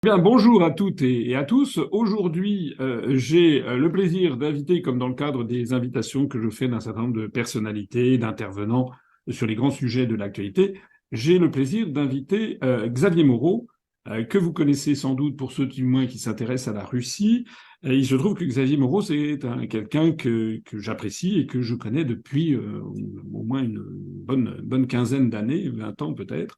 Bien, bonjour à toutes et à tous. Aujourd'hui, j'ai le plaisir d'inviter, comme dans le cadre des invitations que je fais d'un certain nombre de personnalités, d'intervenants sur les grands sujets de l'actualité, j'ai le plaisir d'inviter Xavier Moreau, que vous connaissez sans doute pour ceux du moins qui s'intéressent à la Russie. Il se trouve que Xavier Moreau, c'est quelqu'un que j'apprécie et que je connais depuis au moins une bonne quinzaine d'années, 20 ans peut-être.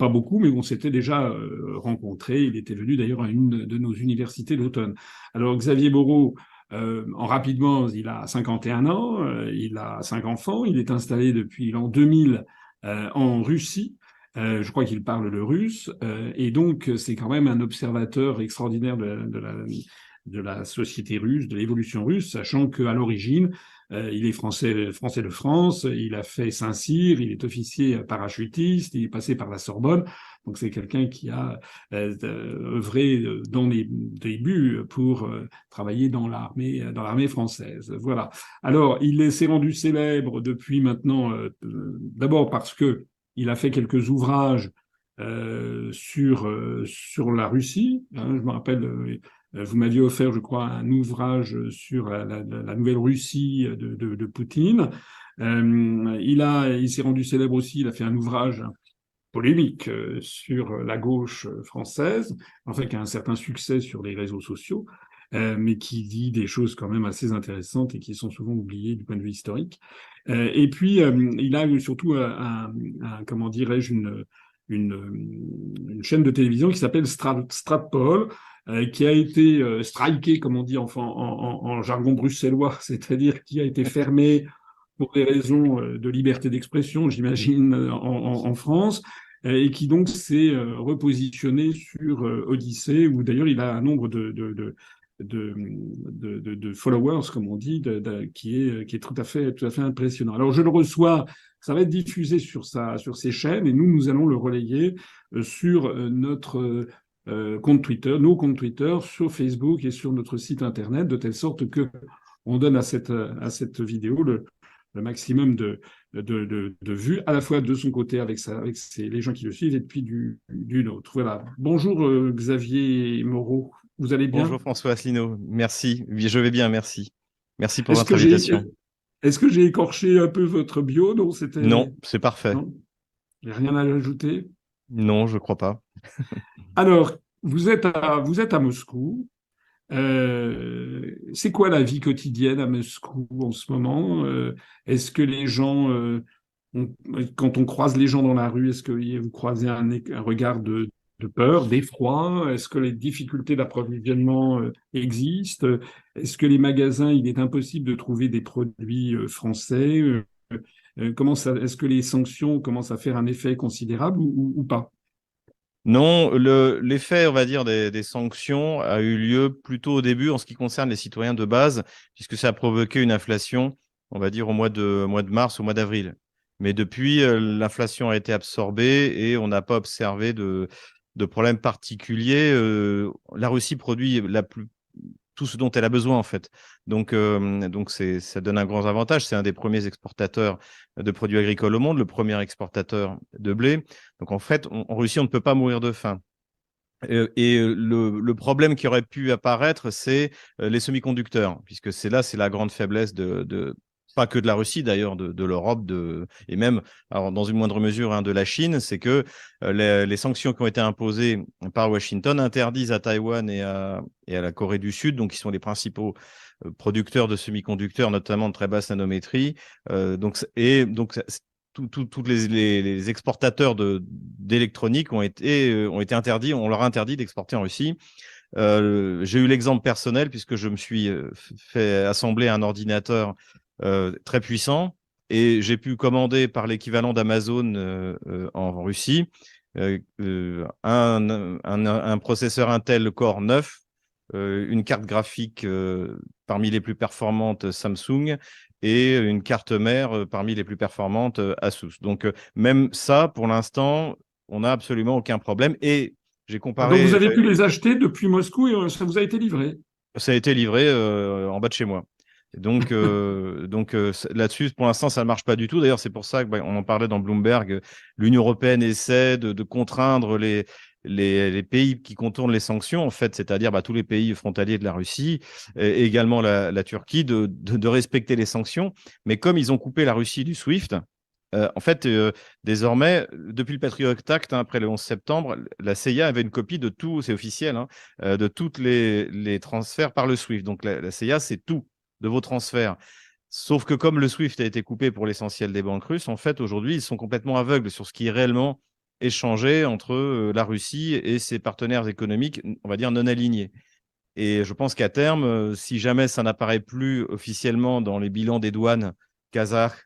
Pas beaucoup, mais on s'était déjà rencontrés. Il était venu d'ailleurs à une de nos universités d'automne. Alors Xavier Moreau, en rapidement, il a 51 ans, il a 5 enfants, il est installé depuis l'an 2000 en Russie. Je crois qu'il parle le russe, et donc c'est quand même un observateur extraordinaire de la société russe, de l'évolution russe, sachant qu'à l'origine, il est français de France, il a fait Saint-Cyr, il est officier parachutiste, il est passé par la Sorbonne, donc c'est quelqu'un qui a œuvré dans les débuts pour travailler dans l'armée française. Voilà. Alors, s'est rendu célèbre depuis maintenant, d'abord parce que il a fait quelques ouvrages sur la Russie. Hein, je me rappelle, vous m'aviez offert, je crois, un ouvrage sur la nouvelle Russie de Poutine. Il s'est rendu célèbre aussi. Il a fait un ouvrage polémique sur la gauche française, en fait, qui a un certain succès sur les réseaux sociaux, mais qui dit des choses quand même assez intéressantes et qui sont souvent oubliées du point de vue historique. Et puis, il a eu surtout comment dirais-je, une chaîne de télévision qui s'appelle Stratpol, qui a été striké, comme on dit en jargon bruxellois, c'est-à-dire qui a été fermée pour des raisons de liberté d'expression, j'imagine, en France, et qui donc s'est repositionné sur Odyssée, où d'ailleurs il a un nombre de followers, comme on dit, qui est tout à fait impressionnant. Alors je le reçois, ça va être diffusé sur ses chaînes, et nous allons le relayer sur notre compte Twitter, nos comptes Twitter, sur Facebook et sur notre site internet, de telle sorte que on donne à cette vidéo le maximum de vues, à la fois de son côté avec les gens qui le suivent, et puis d'une autre. Voilà. Bonjour Xavier Moreau, vous allez bien? Bonjour François Asselineau, merci. Oui, je vais bien, merci. Merci pour Est-ce votre que j'ai invitation. est-ce que j'ai écorché un peu votre bio? Non, Non, c'est parfait. non, j'ai rien à ajouter. Non, je crois pas. Alors, vous êtes à Moscou. C'est quoi la vie quotidienne à Moscou en ce moment? Est-ce que les gens, quand on croise les gens dans la rue, est-ce que vous croisez un regard de peur, d'effroi? Est-ce que les difficultés d'approvisionnement existent? Est-ce que les magasins, il est impossible de trouver des produits français? Est-ce que les sanctions commencent à faire un effet considérable ou pas? Non, l'effet, on va dire, des sanctions a eu lieu plutôt au début en ce qui concerne les citoyens de base, puisque ça a provoqué une inflation, on va dire, au mois de mars, au mois d'avril. Mais depuis, l'inflation a été absorbée et on n'a pas observé de problème particulier. La Russie produit tout ce dont elle a besoin en fait. Donc ça donne un grand avantage. C'est un des premiers exportateurs de produits agricoles au monde, le premier exportateur de blé. Donc en fait, en Russie, on ne peut pas mourir de faim. Le problème qui aurait pu apparaître, c'est les semi-conducteurs, puisque c'est la grande faiblesse pas que de la Russie d'ailleurs, de l'Europe, et même, alors, dans une moindre mesure, hein, de la Chine, c'est que les sanctions qui ont été imposées par Washington interdisent à Taïwan et à la Corée du Sud, donc qui sont les principaux producteurs de semi-conducteurs, notamment de très basse nanométrie. Donc, tous les exportateurs d'électronique ont été interdits, on leur a interdit d'exporter en Russie. J'ai eu l'exemple personnel puisque je me suis fait assembler un ordinateur très puissant et j'ai pu commander par l'équivalent d'Amazon en Russie un processeur Intel Core 9, une carte graphique parmi les plus performantes Samsung et une carte mère parmi les plus performantes Asus. Donc, même ça, pour l'instant, on n'a absolument aucun problème. Et j'ai Ah, donc vous comparé, avez pu les acheter depuis Moscou et ça vous a été livré. ça a été livré en bas de chez moi. Donc, là-dessus, pour l'instant, ça ne marche pas du tout. D'ailleurs, c'est pour ça qu'on en parlait dans Bloomberg. L'Union européenne essaie de contraindre les pays qui contournent les sanctions, en fait, c'est-à-dire tous les pays frontaliers de la Russie, et également la Turquie, de respecter les sanctions. Mais comme ils ont coupé la Russie du SWIFT, en fait, désormais, depuis le Patriot Act, après le 11 septembre, la CIA avait une copie de tout, c'est officiel, de tous les transferts par le SWIFT. Donc la CIA, c'est tout de vos transferts. Sauf que comme le SWIFT a été coupé pour l'essentiel des banques russes, en fait, aujourd'hui, ils sont complètement aveugles sur ce qui est réellement échangé entre la Russie et ses partenaires économiques, on va dire, non alignés. Et je pense qu'à terme, si jamais ça n'apparaît plus officiellement dans les bilans des douanes kazakhs,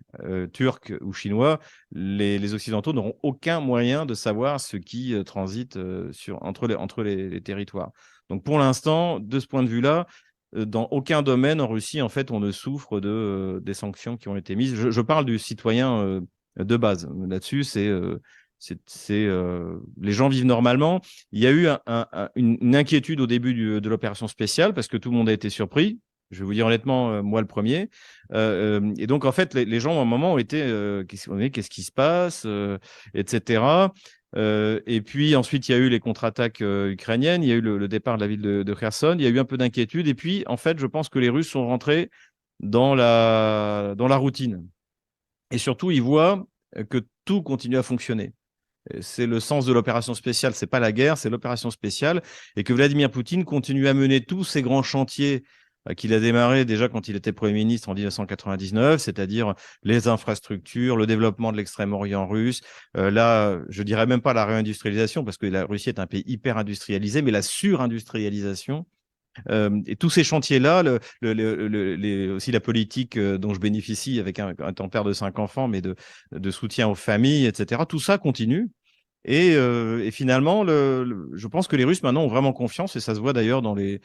turcs ou chinois, les Occidentaux n'auront aucun moyen de savoir ce qui transite entre les territoires. Donc pour l'instant, de ce point de vue-là, dans aucun domaine en Russie, en fait, on ne souffre des sanctions qui ont été mises. Je parle du citoyen de base. Là-dessus, les gens vivent normalement. Il y a eu une inquiétude au début de l'opération spéciale parce que tout le monde a été surpris. Je vais vous dire honnêtement, moi le premier. Et donc, en fait, les gens, à un moment, ont été qu'est-ce qui se passe, etc. Et puis, ensuite, il y a eu les contre-attaques ukrainiennes. Il y a eu le départ de la ville de Kherson. Il y a eu un peu d'inquiétude. Et puis, en fait, je pense que les Russes sont rentrés dans la routine. Et surtout, ils voient que tout continue à fonctionner. C'est le sens de l'opération spéciale, c'est pas la guerre, c'est l'opération spéciale, et que Vladimir Poutine continue à mener tous ces grands chantiers qu'il a démarré déjà quand il était Premier ministre en 1999, c'est-à-dire les infrastructures, le développement de l'extrême-orient russe. Là, je dirais même pas la réindustrialisation, parce que la Russie est un pays hyper industrialisé, mais la surindustrialisation. Et tous ces chantiers-là, aussi la politique dont je bénéficie avec un père de 5 enfants, mais de soutien aux familles, etc., tout ça continue. Et finalement, je pense que les Russes maintenant ont vraiment confiance, et ça se voit d'ailleurs dans les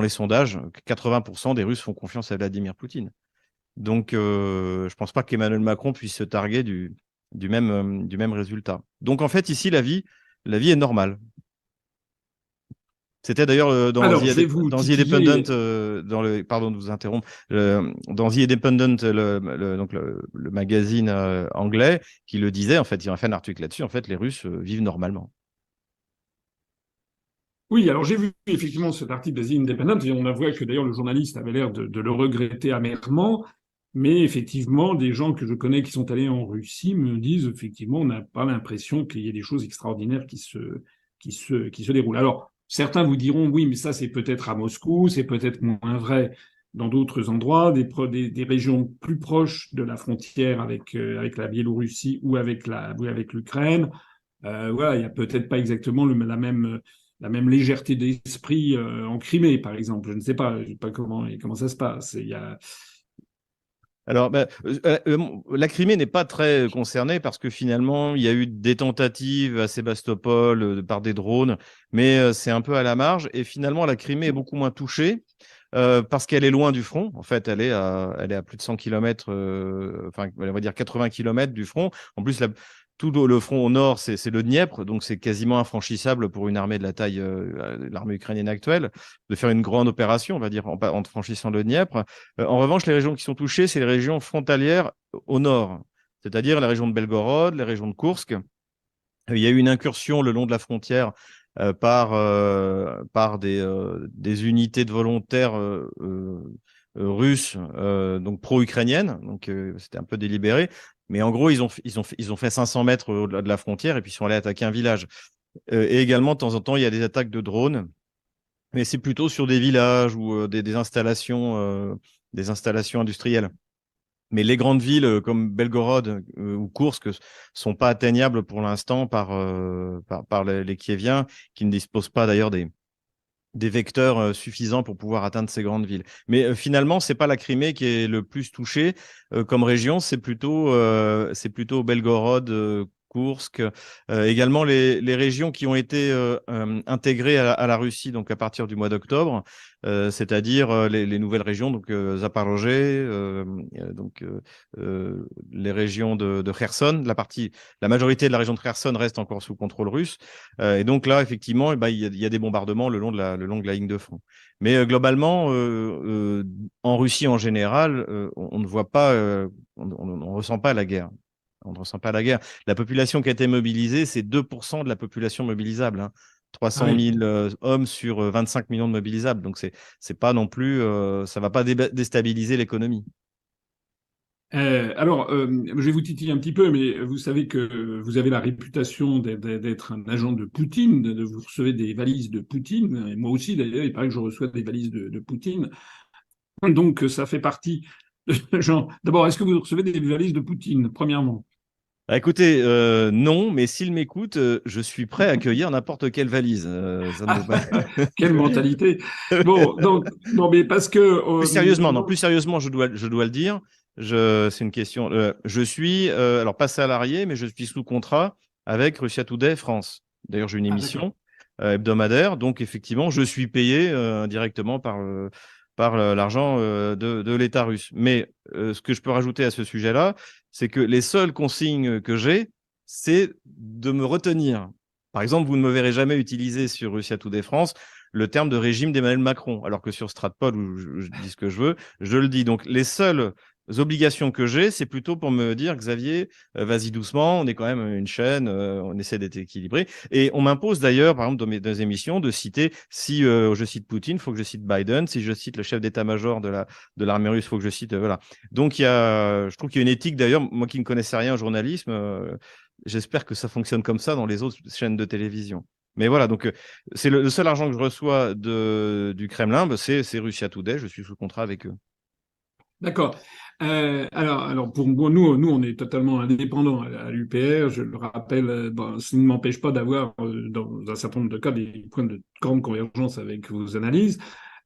sondages. 80% des Russes font confiance à Vladimir Poutine. Donc, je ne pense pas qu'Emmanuel Macron puisse se targuer du même résultat. Donc, en fait, ici, la vie est normale. C'était d'ailleurs Alors, je vais vous dans The Independent, titiller. pardon de vous interrompre, dans The Independent, donc le magazine anglais, qui le disait, en fait, il a fait un article là-dessus, en fait, les Russes vivent normalement. Oui, alors j'ai vu effectivement cet article de The Independent et on voit que d'ailleurs le journaliste avait l'air de le regretter amèrement. Mais effectivement, des gens que je connais qui sont allés en Russie me disent effectivement, on n'a pas l'impression qu'il y ait des choses extraordinaires qui se déroulent. Alors, certains vous diront, oui, mais ça c'est peut-être à Moscou, c'est peut-être moins vrai dans d'autres endroits, des régions plus proches de la frontière avec la Biélorussie ou avec l'Ukraine. Voilà, il n'y a peut-être pas exactement la même légèreté d'esprit en Crimée, par exemple. Je ne sais pas comment ça se passe. Alors, la Crimée n'est pas très concernée parce que finalement, il y a eu des tentatives à Sébastopol par des drones, mais c'est un peu à la marge. Et finalement, la Crimée est beaucoup moins touchée parce qu'elle est loin du front. En fait, elle est à plus de 100 km, enfin, on va dire 80 km du front. En plus, tout le front au nord, c'est le Dniepr, donc c'est quasiment infranchissable pour une armée de la taille de l'armée ukrainienne actuelle, de faire une grande opération, on va dire, en franchissant le Dniepr. En revanche, les régions qui sont touchées, c'est les régions frontalières au nord, c'est-à-dire la région de Belgorod, les régions de Koursk. Il y a eu une incursion le long de la frontière par des unités de volontaires russes, donc pro-ukrainiennes. Donc, c'était un peu délibéré. Mais en gros, ils ont fait 500 mètres au-delà de la frontière et puis ils sont allés attaquer un village. Et également, de temps en temps, il y a des attaques de drones, mais c'est plutôt sur des villages ou des installations industrielles. Mais les grandes villes comme Belgorod ou Koursk sont pas atteignables pour l'instant par les Kieviens, qui ne disposent pas d'ailleurs des vecteurs suffisants pour pouvoir atteindre ces grandes villes. Mais finalement, c'est pas la Crimée qui est le plus touchée comme région, c'est plutôt Belgorod, Koursk, également les régions qui ont été intégrées à la Russie donc à partir du mois d'octobre, c'est-à-dire les nouvelles régions, donc Zaporozhye, donc les régions de Kherson, la majorité de la région de Kherson reste encore sous contrôle russe. Et donc là, effectivement, il y a des bombardements le long de la ligne de front. Mais globalement, en Russie en général, on ne voit pas, on ne ressent pas la guerre. On ne ressent pas la guerre. La population qui a été mobilisée, c'est 2% de la population mobilisable, hein. Ah 300 oui. 000 hommes sur 25 millions de mobilisables. Donc, c'est pas non plus, ça va pas déstabiliser l'économie. Je vais vous titiller un petit peu, mais vous savez que vous avez la réputation d'être un agent de Poutine, vous recevez des valises de Poutine, et moi aussi d'ailleurs, il paraît que je reçois des valises de Poutine. Donc ça fait partie de genre. D'abord, est-ce que vous recevez des valises de Poutine, premièrement? Bah, écoutez, non, mais s'il m'écoute, je suis prêt à accueillir n'importe quelle valise. Ça ne veut pas. Quelle mentalité! Bon, donc, non, mais parce que Plus sérieusement, non, plus sérieusement, je dois le dire. C'est une question. Je suis, alors pas salarié, mais je suis sous contrat avec Russia Today France. D'ailleurs, j'ai une ah d'accord. émission hebdomadaire, donc effectivement, je suis payé directement par l'argent de l'État russe. Mais ce que je peux rajouter à ce sujet-là, c'est que les seules consignes que j'ai, c'est de me retenir. Par exemple, vous ne me verrez jamais utiliser sur Russia Today France le terme de régime d'Emmanuel Macron, alors que sur Stratpol, où je dis ce que je veux, je le dis. Donc, les seules obligations que j'ai, c'est plutôt pour me dire, Xavier, vas-y doucement, on est quand même une chaîne, on essaie d'être équilibré. Et on m'impose d'ailleurs, par exemple, dans mes émissions, de citer, si je cite Poutine, il faut que je cite Biden, si je cite le chef d'état-major de l'armée russe, il faut que je cite, voilà. Donc, je trouve qu'il y a une éthique, d'ailleurs, moi qui ne connaissais rien au journalisme, j'espère que ça fonctionne comme ça dans les autres chaînes de télévision. Mais voilà, donc c'est le seul argent que je reçois du Kremlin, bah, c'est Russia Today, je suis sous contrat avec eux. D'accord. Alors pour moi, nous, on est totalement indépendants à l'UPR. Je le rappelle, bon, ça ne m'empêche pas d'avoir, dans un certain nombre de cas, des points de grande convergence avec vos analyses.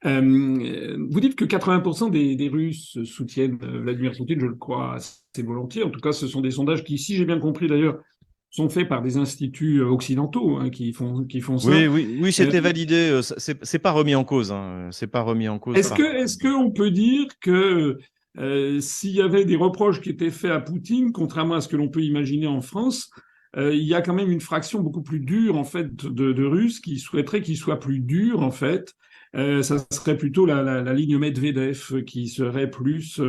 Vous dites que 80% des Russes soutiennent Vladimir Poutine, je le crois assez volontiers. En tout cas, ce sont des sondages qui, si j'ai bien compris d'ailleurs, sont faits par des instituts occidentaux hein, qui font ça. Oui, oui, oui, Euh, c'était validé. C'est pas remis en cause, hein. C'est pas remis en cause par. est-ce que on peut dire que s'il y avait des reproches qui étaient faits à Poutine, contrairement à ce que l'on peut imaginer en France, il y a quand même une fraction beaucoup plus dure en fait de Russes qui souhaiteraient qu'il soit plus dur en fait. Ça serait plutôt la ligne Medvedev qui serait plus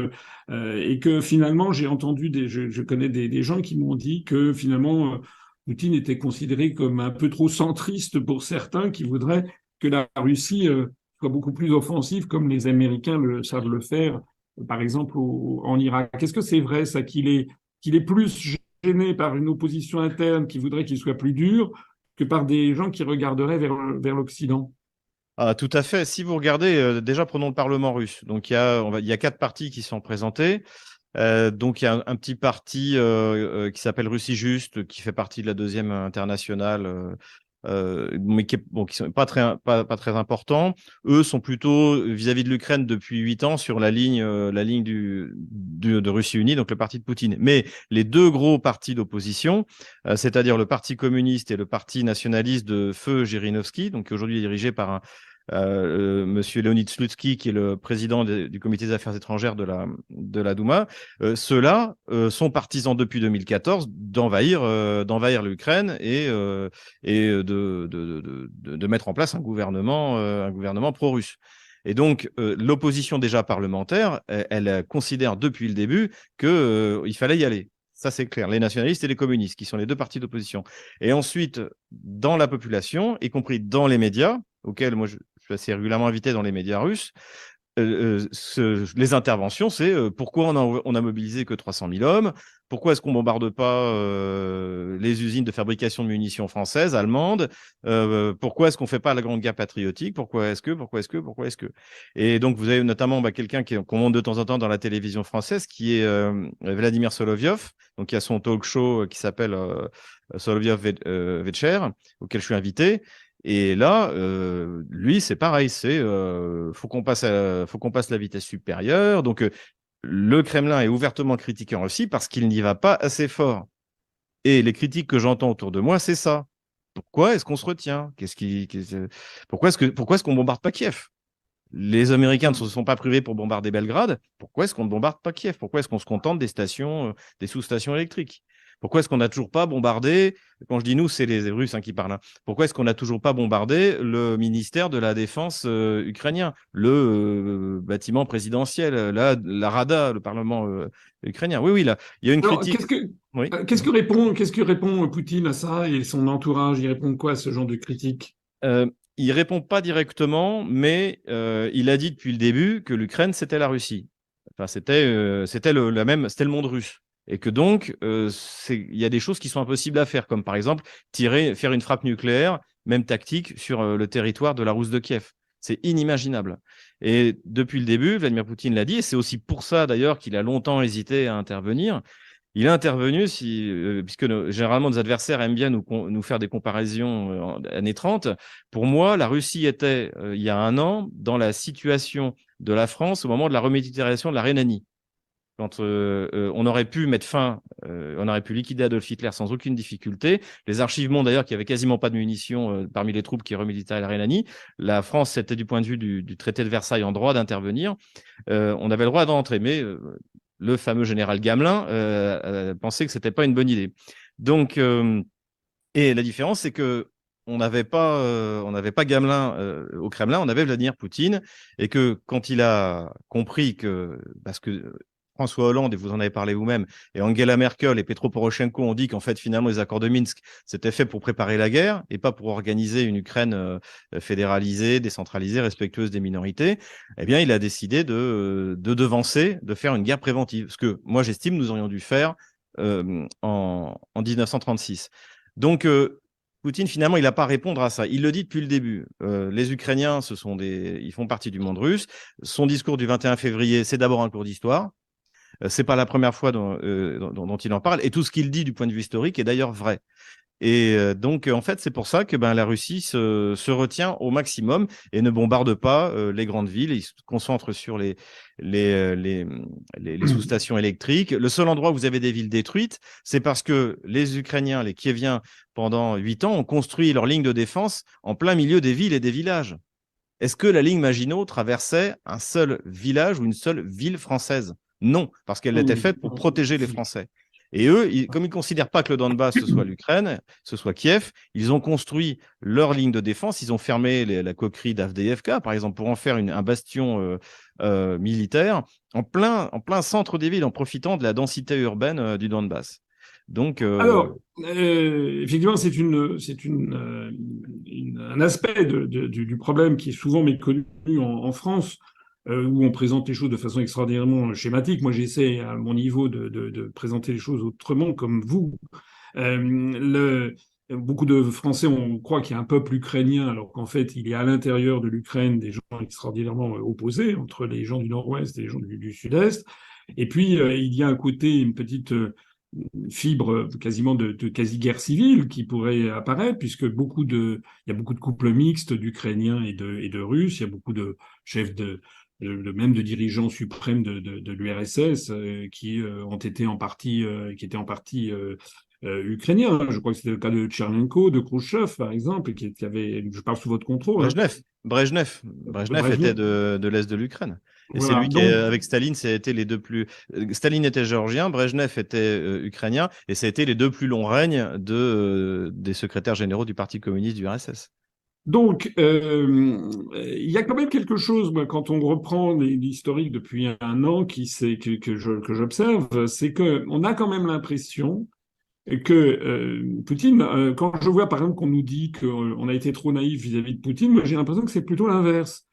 et que finalement j'ai entendu je connais des gens qui m'ont dit que finalement Poutine était considéré comme un peu trop centriste pour certains qui voudraient que la Russie soit beaucoup plus offensif, comme les Américains savent le faire, par exemple en Irak. Est-ce que c'est vrai ça qu'il est plus gêné par une opposition interne qui voudrait qu'il soit plus dur que par des gens qui regarderaient vers l'Occident? Ah, tout à fait. Si vous regardez, déjà prenons le Parlement russe. Donc il y a 4 partis qui sont présentés. Donc il y a un petit parti qui s'appelle Russie Juste, qui fait partie de la deuxième internationale, mais qui sont pas très importants. Eux sont plutôt vis-à-vis de l'Ukraine depuis 8 ans sur la ligne de Russie Unie, donc le parti de Poutine. Mais les deux gros partis d'opposition, c'est-à-dire le Parti communiste et le Parti nationaliste de feu Zhirinovsky, donc qui aujourd'hui est dirigé par Monsieur Leonid Slutsky, qui est le président du comité des affaires étrangères de la Douma, ceux-là sont partisans depuis 2014 d'envahir l'Ukraine et de mettre en place un gouvernement pro-russe. Et donc, l'opposition déjà parlementaire, elle considère depuis le début qu'il fallait y aller. Ça, c'est clair. Les nationalistes et les communistes, qui sont les deux partis d'opposition. Et ensuite, dans la population, y compris dans les médias, auxquels moi je suis assez régulièrement invité dans les médias russes, les interventions, c'est pourquoi on a mobilisé que 300 000 hommes, pourquoi est-ce qu'on bombarde pas les usines de fabrication de munitions françaises, allemandes, pourquoi est-ce qu'on fait pas la grande guerre patriotique, pourquoi est-ce que. Et donc vous avez notamment quelqu'un qu'on montre de temps en temps dans la télévision française, qui est Vladimir Solovyov, donc qui a son talk show qui s'appelle Solovyov Večer, auquel je suis invité. Et là, lui, c'est pareil, faut qu'on passe la vitesse supérieure. Donc, le Kremlin est ouvertement critiqué en Russie parce qu'il n'y va pas assez fort. Et les critiques que j'entends autour de moi, c'est ça. Pourquoi est-ce qu'on se retient? Pourquoi est-ce qu'on bombarde pas Kiev? Les Américains ne se sont pas privés pour bombarder Belgrade. Pourquoi est-ce qu'on ne bombarde pas Kiev? Pourquoi est-ce qu'on se contente des sous-stations électriques? Pourquoi est-ce qu'on n'a toujours pas bombardé, quand je dis nous, c'est les Russes qui parlent, hein. Pourquoi est-ce qu'on n'a toujours pas bombardé le ministère de la Défense ukrainien, le bâtiment présidentiel, la Rada, le Parlement ukrainien? Oui, oui, là, il y a une Alors, critique. Oui. qu'est-ce que répond Poutine à ça et son entourage? Il répond quoi à ce genre de critique? Il répond pas directement, mais il a dit depuis le début que l'Ukraine, c'était la Russie. Enfin, c'était c'était le monde russe. Et que donc, il y a des choses qui sont impossibles à faire, comme par exemple faire une frappe nucléaire, même tactique, sur le territoire de la Rousse de Kiev. C'est inimaginable. Et depuis le début, Vladimir Poutine l'a dit, et c'est aussi pour ça d'ailleurs qu'il a longtemps hésité à intervenir. Il est intervenu, puisque généralement nos adversaires aiment bien nous faire des comparaisons en années 30. Pour moi, la Russie était, il y a un an, dans la situation de la France au moment de la remilitarisation de la Rhénanie. Quand on aurait pu mettre fin, on aurait pu liquider Adolf Hitler sans aucune difficulté. Les archives montrent d'ailleurs qu'il n'y avait quasiment pas de munitions parmi les troupes qui remilitarisaient la Rhénanie. La France, c'était du point de vue du traité de Versailles en droit d'intervenir. On avait le droit d'entrer, mais le fameux général Gamelin pensait que c'était pas une bonne idée. Donc, et la différence, c'est que on n'avait pas Gamelin au Kremlin, on avait Vladimir Poutine, et que quand il a compris que, parce que François Hollande, et vous en avez parlé vous-même, et Angela Merkel et Petro Poroshenko ont dit qu'en fait, finalement, les accords de Minsk, c'était fait pour préparer la guerre et pas pour organiser une Ukraine fédéralisée, décentralisée, respectueuse des minorités, eh bien, il a décidé de devancer, de faire une guerre préventive. Ce que moi, j'estime, nous aurions dû faire en 1936. Donc, Poutine, finalement, il n'a pas à répondre à ça. Il le dit depuis le début. Les Ukrainiens, ils font partie du monde russe. Son discours du 21 février, c'est d'abord un cours d'histoire. C'est pas la première fois dont il en parle. Et tout ce qu'il dit du point de vue historique est d'ailleurs vrai. Et donc, en fait, c'est pour ça que la Russie se retient au maximum et ne bombarde pas les grandes villes. Il se concentre sur les, euh, les, les sous-stations électriques. Le seul endroit où vous avez des villes détruites, c'est parce que les Ukrainiens, les Kieviens, pendant 8 ans, ont construit leur ligne de défense en plein milieu des villes et des villages. Est-ce que la ligne Maginot traversait un seul village ou une seule ville française? Non, parce qu'elle était faite pour protéger les Français. Et eux, comme ils ne considèrent pas que le Donbass, ce soit l'Ukraine, ce soit Kiev, ils ont construit leur ligne de défense, ils ont fermé la coquerie d'Avdiivka, par exemple, pour en faire un bastion militaire en plein centre des villes, en profitant de la densité urbaine du Donbass. Donc, Alors, effectivement, un aspect du problème qui est souvent méconnu en France, où on présente les choses de façon extraordinairement schématique. Moi, j'essaie à mon niveau de présenter les choses autrement, comme vous. Beaucoup de Français croient qu'il y a un peuple ukrainien, alors qu'en fait, il y a à l'intérieur de l'Ukraine des gens extraordinairement opposés, entre les gens du Nord-Ouest et les gens du Sud-Est. Et puis, il y a un côté, une petite fibre quasiment de quasi-guerre civile qui pourrait apparaître, puisque il y a beaucoup de couples mixtes d'Ukrainiens et de Russes, il y a beaucoup de chefs même de dirigeants suprêmes de l'URSS qui étaient en partie ukrainiens. Je crois que c'était le cas de Tchernenko, de Khrouchtchev, par exemple, qui avait, je parle sous votre contrôle, hein. Brejnev était de l'Est de l'Ukraine. Et c'est Voilà. lui qui, Donc, avec Staline, c'était les deux plus. Staline était géorgien, Brejnev était ukrainien, et ça a été les deux plus longs règnes des secrétaires généraux du Parti communiste du RSS. Donc, il y a quand même quelque chose, moi, quand on reprend l'historique depuis un an, que j'observe, c'est que on a quand même l'impression que Poutine, quand je vois par exemple qu'on nous dit qu'on a été trop naïf vis-à-vis de Poutine, moi j'ai l'impression que c'est plutôt l'inverse.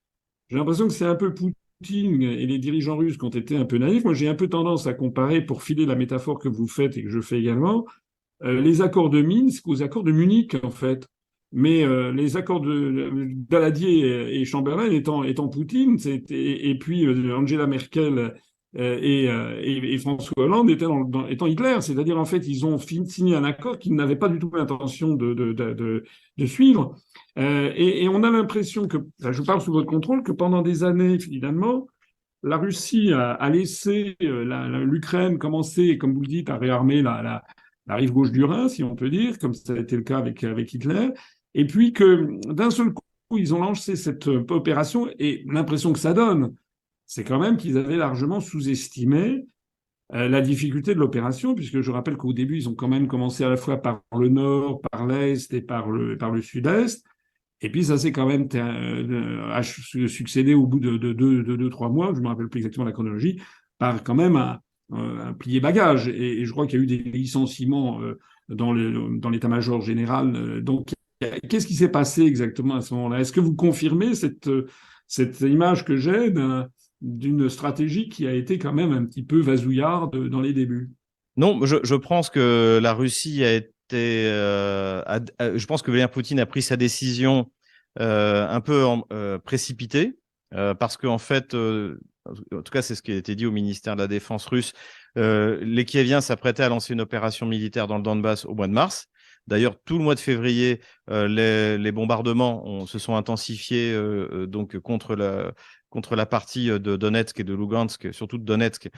J'ai l'impression que c'est un peu Poutine et les dirigeants russes qui ont été un peu naïfs. Moi j'ai un peu tendance à comparer, pour filer la métaphore que vous faites et que je fais également, les accords de Minsk aux accords de Munich en fait. Mais les accords de Daladier et Chamberlain étant Poutine, et puis Angela Merkel et François Hollande étant Hitler. C'est-à-dire, en fait, ils ont signé un accord qu'ils n'avaient pas du tout l'intention de suivre. Et on a l'impression que, enfin, je parle sous votre contrôle, que pendant des années, finalement, la Russie a laissé l'Ukraine commencer, comme vous le dites, à réarmer la rive gauche du Rhin, si on peut dire, comme ça a été le cas avec Hitler. Et puis que d'un seul coup, ils ont lancé cette opération et l'impression que ça donne, c'est quand même qu'ils avaient largement sous-estimé la difficulté de l'opération, puisque je rappelle qu'au début, ils ont quand même commencé à la fois par le nord, par l'est et par le sud-est. Et puis ça s'est quand même succédé au bout de 2, 3 mois, je ne me rappelle plus exactement la chronologie, par quand même un plié bagage. Et je crois qu'il y a eu des licenciements dans l'état-major général. Donc, qu'est-ce qui s'est passé exactement à ce moment-là? Est-ce que vous confirmez cette image que j'ai d'une stratégie qui a été quand même un petit peu vasouillarde dans les débuts? Non, je pense que la Russie a été. Je pense que Vladimir Poutine a pris sa décision un peu précipitée, parce qu'en fait, en tout cas, c'est ce qui a été dit au ministère de la Défense russe. Les Kieviens s'apprêtaient à lancer une opération militaire dans le Donbass au mois de mars. D'ailleurs, tout le mois de février, les bombardements se sont intensifiés donc contre la partie de Donetsk et de Lugansk, surtout de Donetsk,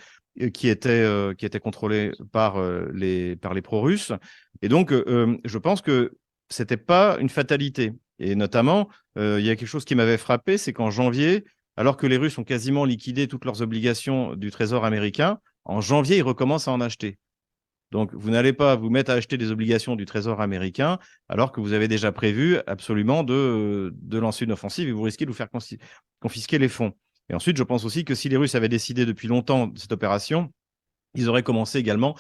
qui était contrôlée par les pro-russes. Et donc, je pense que c'était pas une fatalité. Et notamment, il y a quelque chose qui m'avait frappé, c'est qu'en janvier, alors que les Russes ont quasiment liquidé toutes leurs obligations du Trésor américain, en janvier, ils recommencent à en acheter. Donc, vous n'allez pas vous mettre à acheter des obligations du Trésor américain alors que vous avez déjà prévu absolument de lancer une offensive et vous risquez de vous faire confisquer les fonds. Et ensuite, je pense aussi que si les Russes avaient décidé depuis longtemps de cette opération, ils auraient commencé également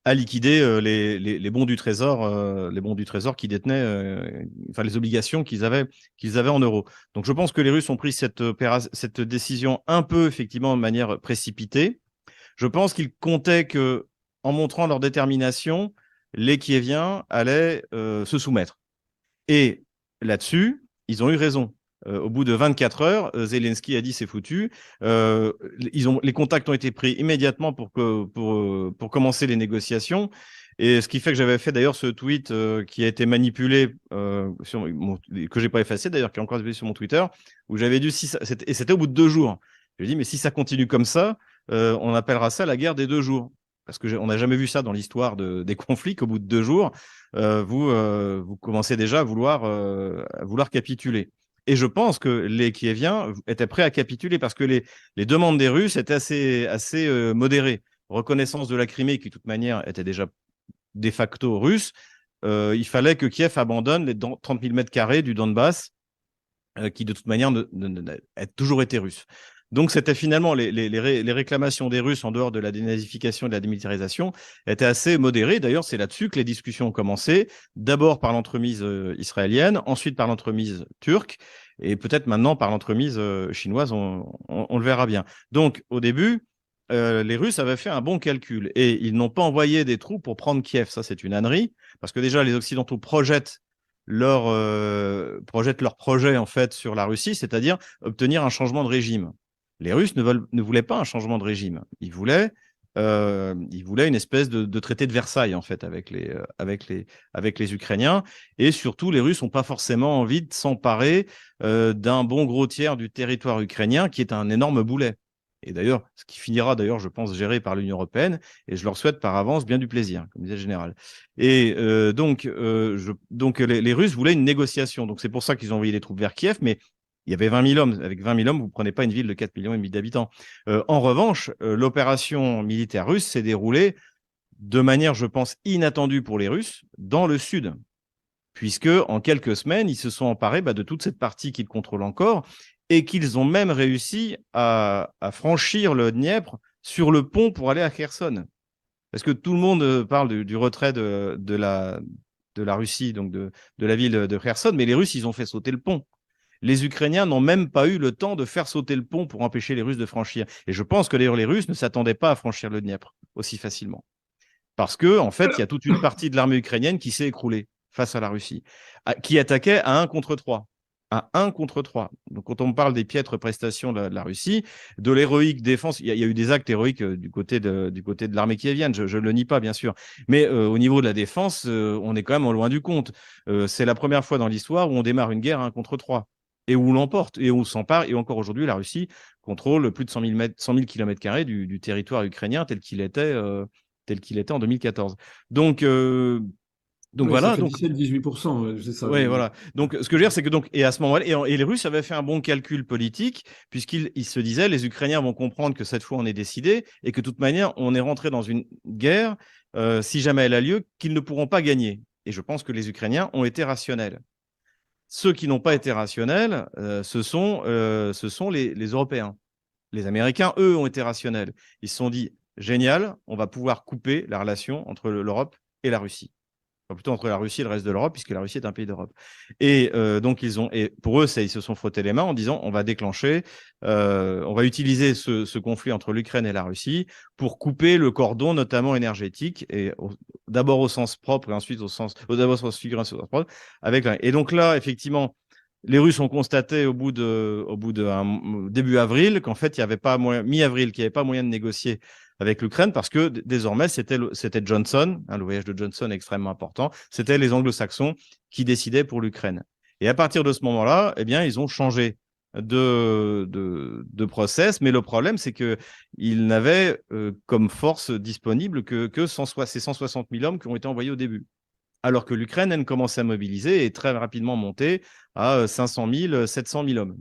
à liquider les bons du Trésor, qui détenaient, enfin les obligations qu'ils avaient en euros. Donc, je pense que les Russes ont pris cette décision un peu effectivement de manière précipitée. Je pense qu'ils comptaient que, en montrant leur détermination, les Kieviens allaient se soumettre. Et là-dessus, ils ont eu raison. Au bout de 24 heures, Zelensky a dit c'est foutu. Les contacts ont été pris immédiatement pour commencer les négociations. Et ce qui fait que j'avais fait d'ailleurs ce tweet qui a été manipulé, que j'ai pas effacé d'ailleurs, qui est encore sur mon Twitter, où j'avais dit, et c'était au bout de 2 jours. J'ai dit, mais si ça continue comme ça, on appellera ça la guerre des 2 jours. Parce qu'on n'a jamais vu ça dans l'histoire des conflits, qu'au bout de 2 jours, vous commencez déjà à vouloir capituler. Et je pense que les Kieviens étaient prêts à capituler parce que les demandes des Russes étaient assez modérées. Reconnaissance de la Crimée, qui de toute manière était déjà de facto russe, il fallait que Kiev abandonne les 30 000 mètres carrés du Donbass, qui de toute manière a toujours été russe. Donc, c'était finalement les réclamations des Russes en dehors de la dénazification et de la démilitarisation étaient assez modérées. D'ailleurs, c'est là-dessus que les discussions ont commencé, d'abord par l'entremise israélienne, ensuite par l'entremise turque, et peut-être maintenant par l'entremise chinoise, on le verra bien. Donc, au début, les Russes avaient fait un bon calcul et ils n'ont pas envoyé des troupes pour prendre Kiev. Ça, c'est une ânerie, parce que déjà, les Occidentaux projettent leur projet en fait sur la Russie, c'est-à-dire obtenir un changement de régime. Les Russes ne voulaient pas un changement de régime. Ils voulaient une espèce de traité de Versailles en fait avec les Ukrainiens. Et surtout, les Russes n'ont pas forcément envie de s'emparer d'un bon gros tiers du territoire ukrainien qui est un énorme boulet. Et d'ailleurs, ce qui finira d'ailleurs, je pense, géré par l'Union européenne. Et je leur souhaite par avance bien du plaisir, comme disait le général. Et donc les Russes voulaient une négociation. Donc c'est pour ça qu'ils ont envoyé des troupes vers Kiev. Mais il y avait 20 000 hommes. Avec 20 000 hommes, vous ne prenez pas une ville de 4,5 millions d'habitants. En revanche, l'opération militaire russe s'est déroulée de manière, je pense, inattendue pour les Russes dans le sud, puisque en quelques semaines, ils se sont emparés de toute cette partie qu'ils contrôlent encore et qu'ils ont même réussi à franchir le Dniepr sur le pont pour aller à Kherson. Parce que tout le monde parle du retrait de la Russie, donc de la ville de Kherson, mais les Russes, ils ont fait sauter le pont. Les Ukrainiens n'ont même pas eu le temps de faire sauter le pont pour empêcher les Russes de franchir. Et je pense que d'ailleurs les Russes ne s'attendaient pas à franchir le Dniepr aussi facilement. Parce que, en fait, il y a toute une partie de l'armée ukrainienne qui s'est écroulée face à la Russie, qui attaquait à 1 contre 3. À 1 contre 3. Donc, quand on parle des piètres prestations de la Russie, de l'héroïque défense, il y a eu des actes héroïques du côté de l'armée kievienne, je ne le nie pas, bien sûr. Mais au niveau de la défense, on est quand même loin du compte. C'est la première fois dans l'histoire où on démarre une guerre à 1 contre 3 et où on l'emporte et où on s'empare. Et encore aujourd'hui, la Russie contrôle plus de 100 000 km² du territoire ukrainien tel qu'il était en 2014. Donc, Donc Ouais, ça voilà, fait donc 17-18%, c'est ça. ouais, voilà. Donc, ce que je veux dire, c'est que donc, et à ce moment-là, et les Russes avaient fait un bon calcul politique, puisqu'ils se disaient, les Ukrainiens vont comprendre que cette fois, on est décidé, et que de toute manière, on est rentré dans une guerre, si jamais elle a lieu, qu'ils ne pourront pas gagner. Et je pense que les Ukrainiens ont été rationnels. Ceux qui n'ont pas été rationnels, ce sont les Européens. Les Américains, eux, ont été rationnels. Ils se sont dit, génial, on va pouvoir couper la relation entre l'Europe et la Russie, enfin, plutôt entre la Russie et le reste de l'Europe, puisque la Russie est un pays d'Europe. Et donc, et pour eux, ils se sont frottés les mains en disant, on va déclencher, on va utiliser ce conflit entre l'Ukraine et la Russie pour couper le cordon, notamment énergétique, et d'abord au sens propre et ensuite d'abord au sens figuré, au sens propre. Et donc là, effectivement, les Russes ont constaté début avril qu'en fait, il n'y avait pas moyen, mi-avril, qu'il n'y avait pas moyen de négocier avec l'Ukraine parce que désormais, c'était Johnson, le voyage de Johnson est extrêmement important, c'était les Anglo-Saxons qui décidaient pour l'Ukraine. Et à partir de ce moment-là, eh bien, ils ont changé de process, mais le problème, c'est qu'ils n'avaient comme force disponible que ces 160 000 hommes qui ont été envoyés au début. Alors que l'Ukraine, elle commençait à mobiliser et très rapidement monter à 500 000, 700 000 hommes.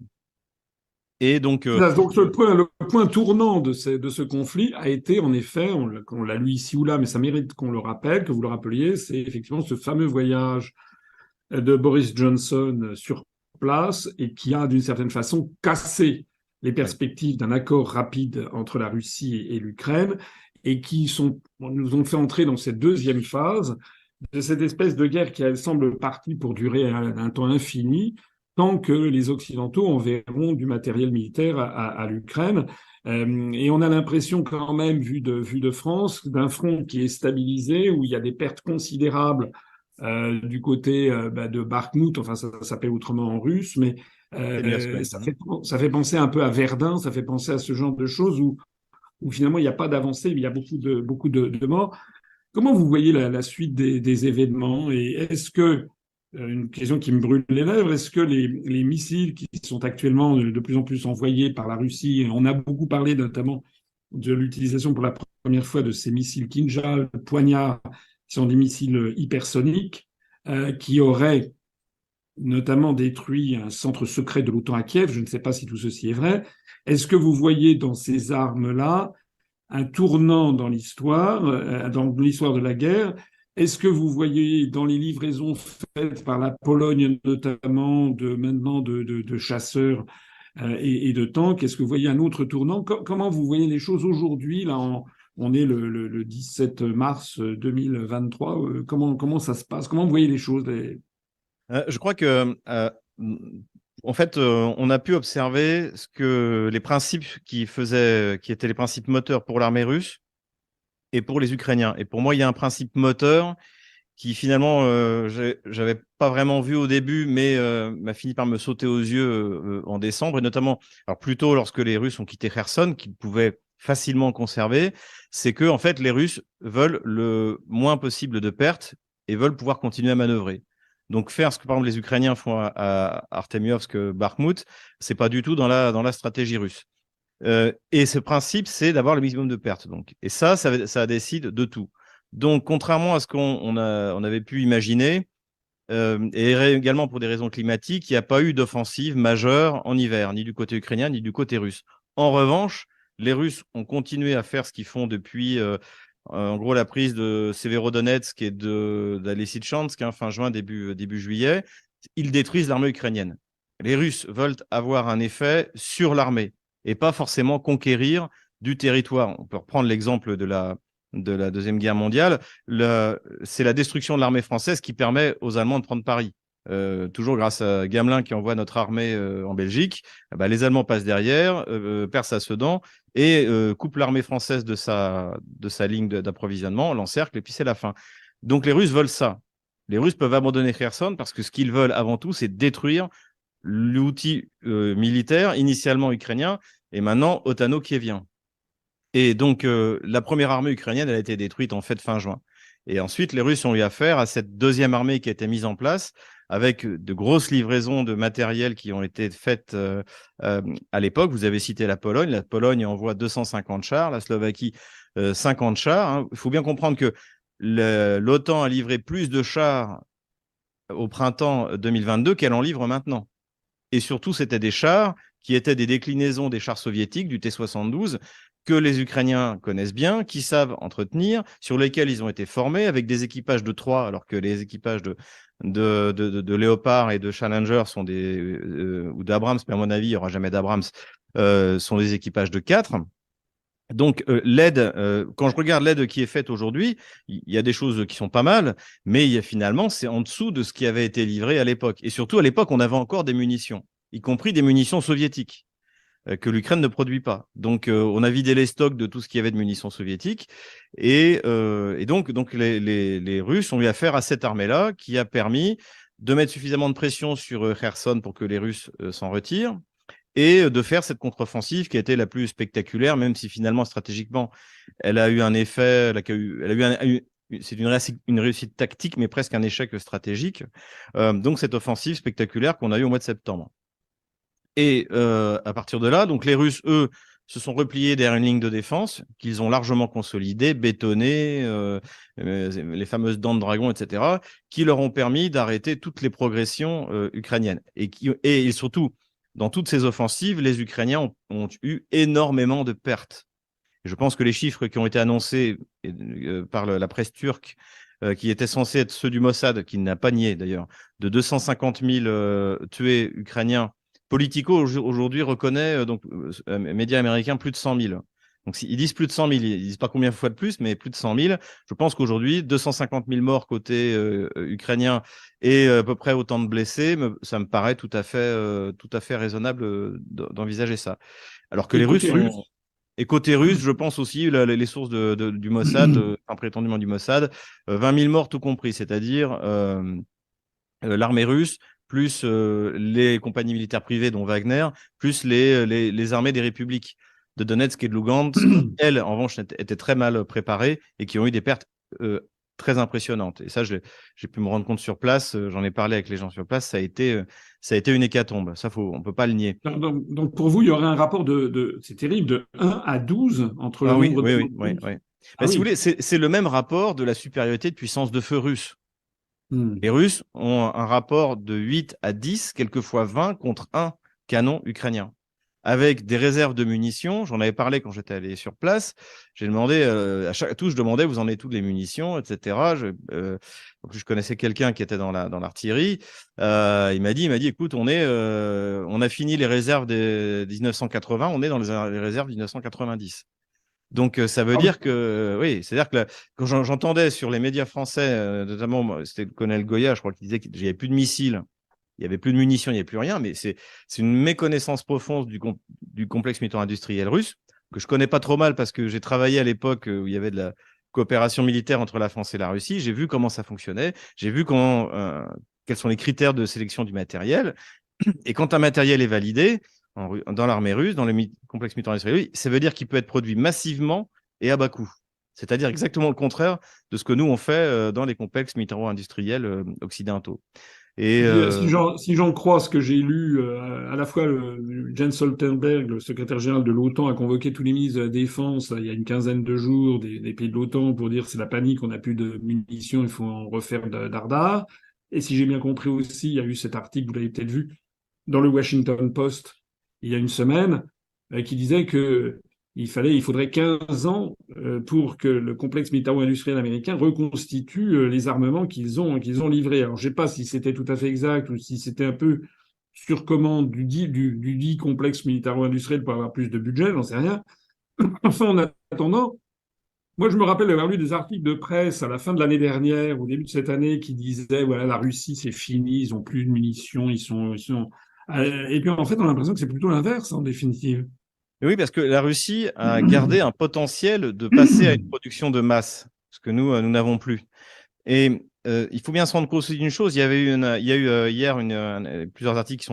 Et donc, Donc le point tournant de ce conflit a été, en effet, on l'a lu ici ou là, mais ça mérite qu'on le rappelle, que vous le rappeliez, c'est effectivement ce fameux voyage de Boris Johnson sur place et qui a, d'une certaine façon, cassé les oui, perspectives d'un accord rapide entre la Russie et l'Ukraine et qui nous ont fait entrer dans cette deuxième phase de cette espèce de guerre qui semble partie pour durer un temps infini, tant que les Occidentaux enverront du matériel militaire à l'Ukraine. Et on a l'impression quand même, vu de France, d'un front qui est stabilisé, où il y a des pertes considérables du côté de Bakhmut, enfin ça s'appelle autrement en russe, mais ça fait penser un peu à Verdun, ça fait penser à ce genre de choses où finalement il n'y a pas d'avancée, mais il y a beaucoup de morts. Comment vous voyez la suite des événements et est-ce que, une question qui me brûle les lèvres, est-ce que les missiles qui sont actuellement de plus en plus envoyés par la Russie, on a beaucoup parlé notamment de l'utilisation pour la première fois de ces missiles Kinjal, Poignard, qui sont des missiles hypersoniques, qui auraient notamment détruit un centre secret de l'OTAN à Kiev, je ne sais pas si tout ceci est vrai, est-ce que vous voyez dans ces armes-là un tournant dans l'histoire de la guerre? Est-ce que vous voyez dans les livraisons faites par la Pologne notamment de chasseurs et de tanks, est-ce que vous voyez un autre tournant? Comment vous voyez les choses aujourd'hui? Là, on est le 17 mars 2023. Comment ça se passe? Comment vous voyez les choses? je crois que en fait, on a pu observer les principes qui étaient les principes moteurs pour l'armée russe et pour les Ukrainiens. Et pour moi, il y a un principe moteur qui finalement, j'avais pas vraiment vu au début, mais m'a fini par me sauter aux yeux en décembre, et notamment, alors plutôt lorsque les Russes ont quitté Kherson, qu'ils pouvaient facilement conserver, c'est que en fait, les Russes veulent le moins possible de pertes et veulent pouvoir continuer à manœuvrer. Donc faire ce que par exemple les Ukrainiens font à Artemiovsk, Bakhmut, c'est pas du tout dans la stratégie russe. Et ce principe, c'est d'avoir le minimum de pertes. Donc. Et ça décide de tout. Donc, contrairement à ce qu'on avait pu imaginer, et également pour des raisons climatiques, il n'y a pas eu d'offensive majeure en hiver, ni du côté ukrainien, ni du côté russe. En revanche, les Russes ont continué à faire ce qu'ils font depuis, en gros, la prise de Severodonetsk et de Lysychansk, fin juin, début juillet. Ils détruisent l'armée ukrainienne. Les Russes veulent avoir un effet sur l'armée et pas forcément conquérir du territoire. On peut reprendre l'exemple de la Deuxième Guerre mondiale. C'est la destruction de l'armée française qui permet aux Allemands de prendre Paris. Toujours grâce à Gamelin qui envoie notre armée en Belgique, les Allemands passent derrière, percent à Sedan et coupent l'armée française de sa ligne d'approvisionnement, l'encerclent et puis c'est la fin. Donc les Russes veulent ça. Les Russes peuvent abandonner Kherson parce que ce qu'ils veulent avant tout, c'est détruire l'outil militaire initialement ukrainien et maintenant otano-kievien. Et donc, la première armée ukrainienne, elle a été détruite en fait fin juin. Et ensuite, les Russes ont eu affaire à cette deuxième armée qui a été mise en place avec de grosses livraisons de matériel qui ont été faites à l'époque. Vous avez cité la Pologne. La Pologne envoie 250 chars, la Slovaquie 50 chars. Hein. Il faut bien comprendre que l'OTAN a livré plus de chars au printemps 2022 qu'elle en livre maintenant. Et surtout, c'était des chars qui étaient des déclinaisons des chars soviétiques, du T-72, que les Ukrainiens connaissent bien, qui savent entretenir, sur lesquels ils ont été formés, avec des équipages de 3, alors que les équipages de Léopard et de Challenger sont ou d'Abrams, mais à mon avis, il n'y aura jamais d'Abrams, sont des équipages de 4. Donc, l'aide, quand je regarde l'aide qui est faite aujourd'hui, il y a des choses qui sont pas mal, mais finalement, c'est en dessous de ce qui avait été livré à l'époque. Et surtout, à l'époque, on avait encore des munitions, y compris des munitions soviétiques, que l'Ukraine ne produit pas. Donc, on a vidé les stocks de tout ce qu'il y avait de munitions soviétiques. Et donc les Russes ont eu affaire à cette armée-là qui a permis de mettre suffisamment de pression sur Kherson pour que les Russes s'en retirent, et de faire cette contre-offensive qui a été la plus spectaculaire, même si finalement, stratégiquement, elle a eu un effet, c'est une réussite tactique, mais presque un échec stratégique. Donc, cette offensive spectaculaire qu'on a eue au mois de septembre. Et à partir de là, donc les Russes, eux, se sont repliés derrière une ligne de défense qu'ils ont largement consolidée, bétonnée, les fameuses dents de dragon, etc., qui leur ont permis d'arrêter toutes les progressions ukrainiennes. Et surtout, dans toutes ces offensives, les Ukrainiens ont eu énormément de pertes. Et je pense que les chiffres qui ont été annoncés par la presse turque, qui étaient censés être ceux du Mossad, qui n'a pas nié d'ailleurs, de 250 000 tués ukrainiens, Politico aujourd'hui reconnaît, médias américains, plus de 100 000. Donc, ils disent plus de 100 000, ils disent pas combien de fois de plus, mais plus de 100 000. Je pense qu'aujourd'hui, 250 000 morts côté ukrainien et à peu près autant de blessés, ça me paraît tout à fait raisonnable d'envisager ça. Alors que les Russes sont... Et côté russe, je pense aussi, les sources du Mossad, prétendument du Mossad, 20 000 morts tout compris, c'est-à-dire l'armée russe, plus les compagnies militaires privées, dont Wagner, plus les armées des républiques de Donetsk et de Lugansk, qui, elles, en revanche, étaient très mal préparées et qui ont eu des pertes très impressionnantes. Et ça, j'ai pu me rendre compte sur place, j'en ai parlé avec les gens sur place, ça a été une hécatombe. Ça, on ne peut pas le nier. Donc, pour vous, il y aurait un rapport c'est terrible, de 1 à 12 entre le nombre de... Oui. Si vous voulez, c'est le même rapport de la supériorité de puissance de feu russe. Les Russes ont un rapport de 8 à 10, quelquefois 20 contre 1 canon ukrainien, avec des réserves de munitions. J'en avais parlé quand j'étais allé sur place. J'ai demandé, à chaque tour, je demandais où en est toutes les munitions, etc. Je connaissais quelqu'un qui était dans l'artillerie. Il m'a dit, écoute, on a fini les réserves des 1980, on est dans les réserves 1990. Donc, ça veut dire que, oui, c'est-à-dire que quand j'entendais sur les médias français, notamment, c'était le colonel Goya, je crois, qui disait qu'il n'y avait plus de missiles, il n'y avait plus de munitions, il n'y avait plus rien, mais c'est une méconnaissance profonde du complexe militaro-industriel russe, que je ne connais pas trop mal parce que j'ai travaillé à l'époque où il y avait de la coopération militaire entre la France et la Russie. J'ai vu comment ça fonctionnait, j'ai vu quels sont les critères de sélection du matériel. Et quand un matériel est validé, dans l'armée russe, dans le complexe militaro-industriel, ça veut dire qu'il peut être produit massivement et à bas coût. C'est-à-dire exactement le contraire de ce que nous, on fait dans les complexes militaro-industriels occidentaux. Et si j'en crois ce que j'ai lu, à la fois Jens Stoltenberg, le secrétaire général de l'OTAN, a convoqué tous les ministres de la Défense il y a une quinzaine de jours des pays de l'OTAN pour dire c'est la panique, on n'a plus de munitions, il faut en refaire d'ardard. Et si j'ai bien compris aussi, il y a eu cet article, vous l'avez peut-être vu, dans le Washington Post il y a une semaine, qui disait que il faudrait 15 ans pour que le complexe militaro-industriel américain reconstitue les armements qu'ils ont livrés. Alors, je ne sais pas si c'était tout à fait exact ou si c'était un peu sur commande du dit complexe militaro-industriel pour avoir plus de budget, j'en sais rien. Enfin, en attendant, moi, je me rappelle d'avoir lu des articles de presse à la fin de l'année dernière, au début de cette année, qui disaient, voilà, la Russie, c'est fini, ils ont plus de munitions, ils sont... Et puis, en fait, on a l'impression que c'est plutôt l'inverse, en définitive. oui, parce que la Russie a gardé un potentiel de passer à une production de masse, ce que nous n'avons plus. Et il faut bien se rendre compte aussi d'une chose. Il y a eu hier plusieurs articles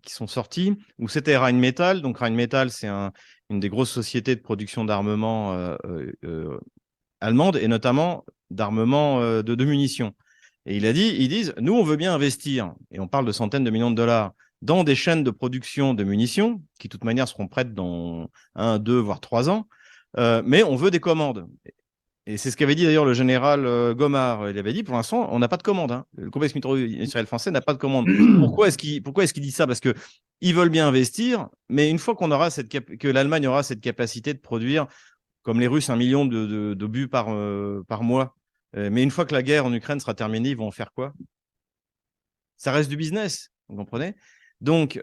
qui sont sortis où c'était Rheinmetall. Donc Rheinmetall, c'est une des grosses sociétés de production d'armement allemande et notamment d'armement de munitions. Et ils disent, nous, on veut bien investir, et on parle de centaines de millions de dollars, dans des chaînes de production de munitions, qui de toute manière seront prêtes dans 1, 2, voire 3 ans, mais on veut des commandes. Et c'est ce qu'avait dit d'ailleurs le général Gomard. Il avait dit, pour l'instant, on n'a pas de commande. Hein. Le complexe militaro-industriel français n'a pas de commande. Pourquoi est-ce qu'il dit ça? Parce qu'ils veulent bien investir, mais une fois que l'Allemagne aura cette capacité de produire, comme les Russes, 1 million d'obus par mois, mais une fois que la guerre en Ukraine sera terminée, ils vont en faire quoi? Ça reste du business, vous comprenez? Donc,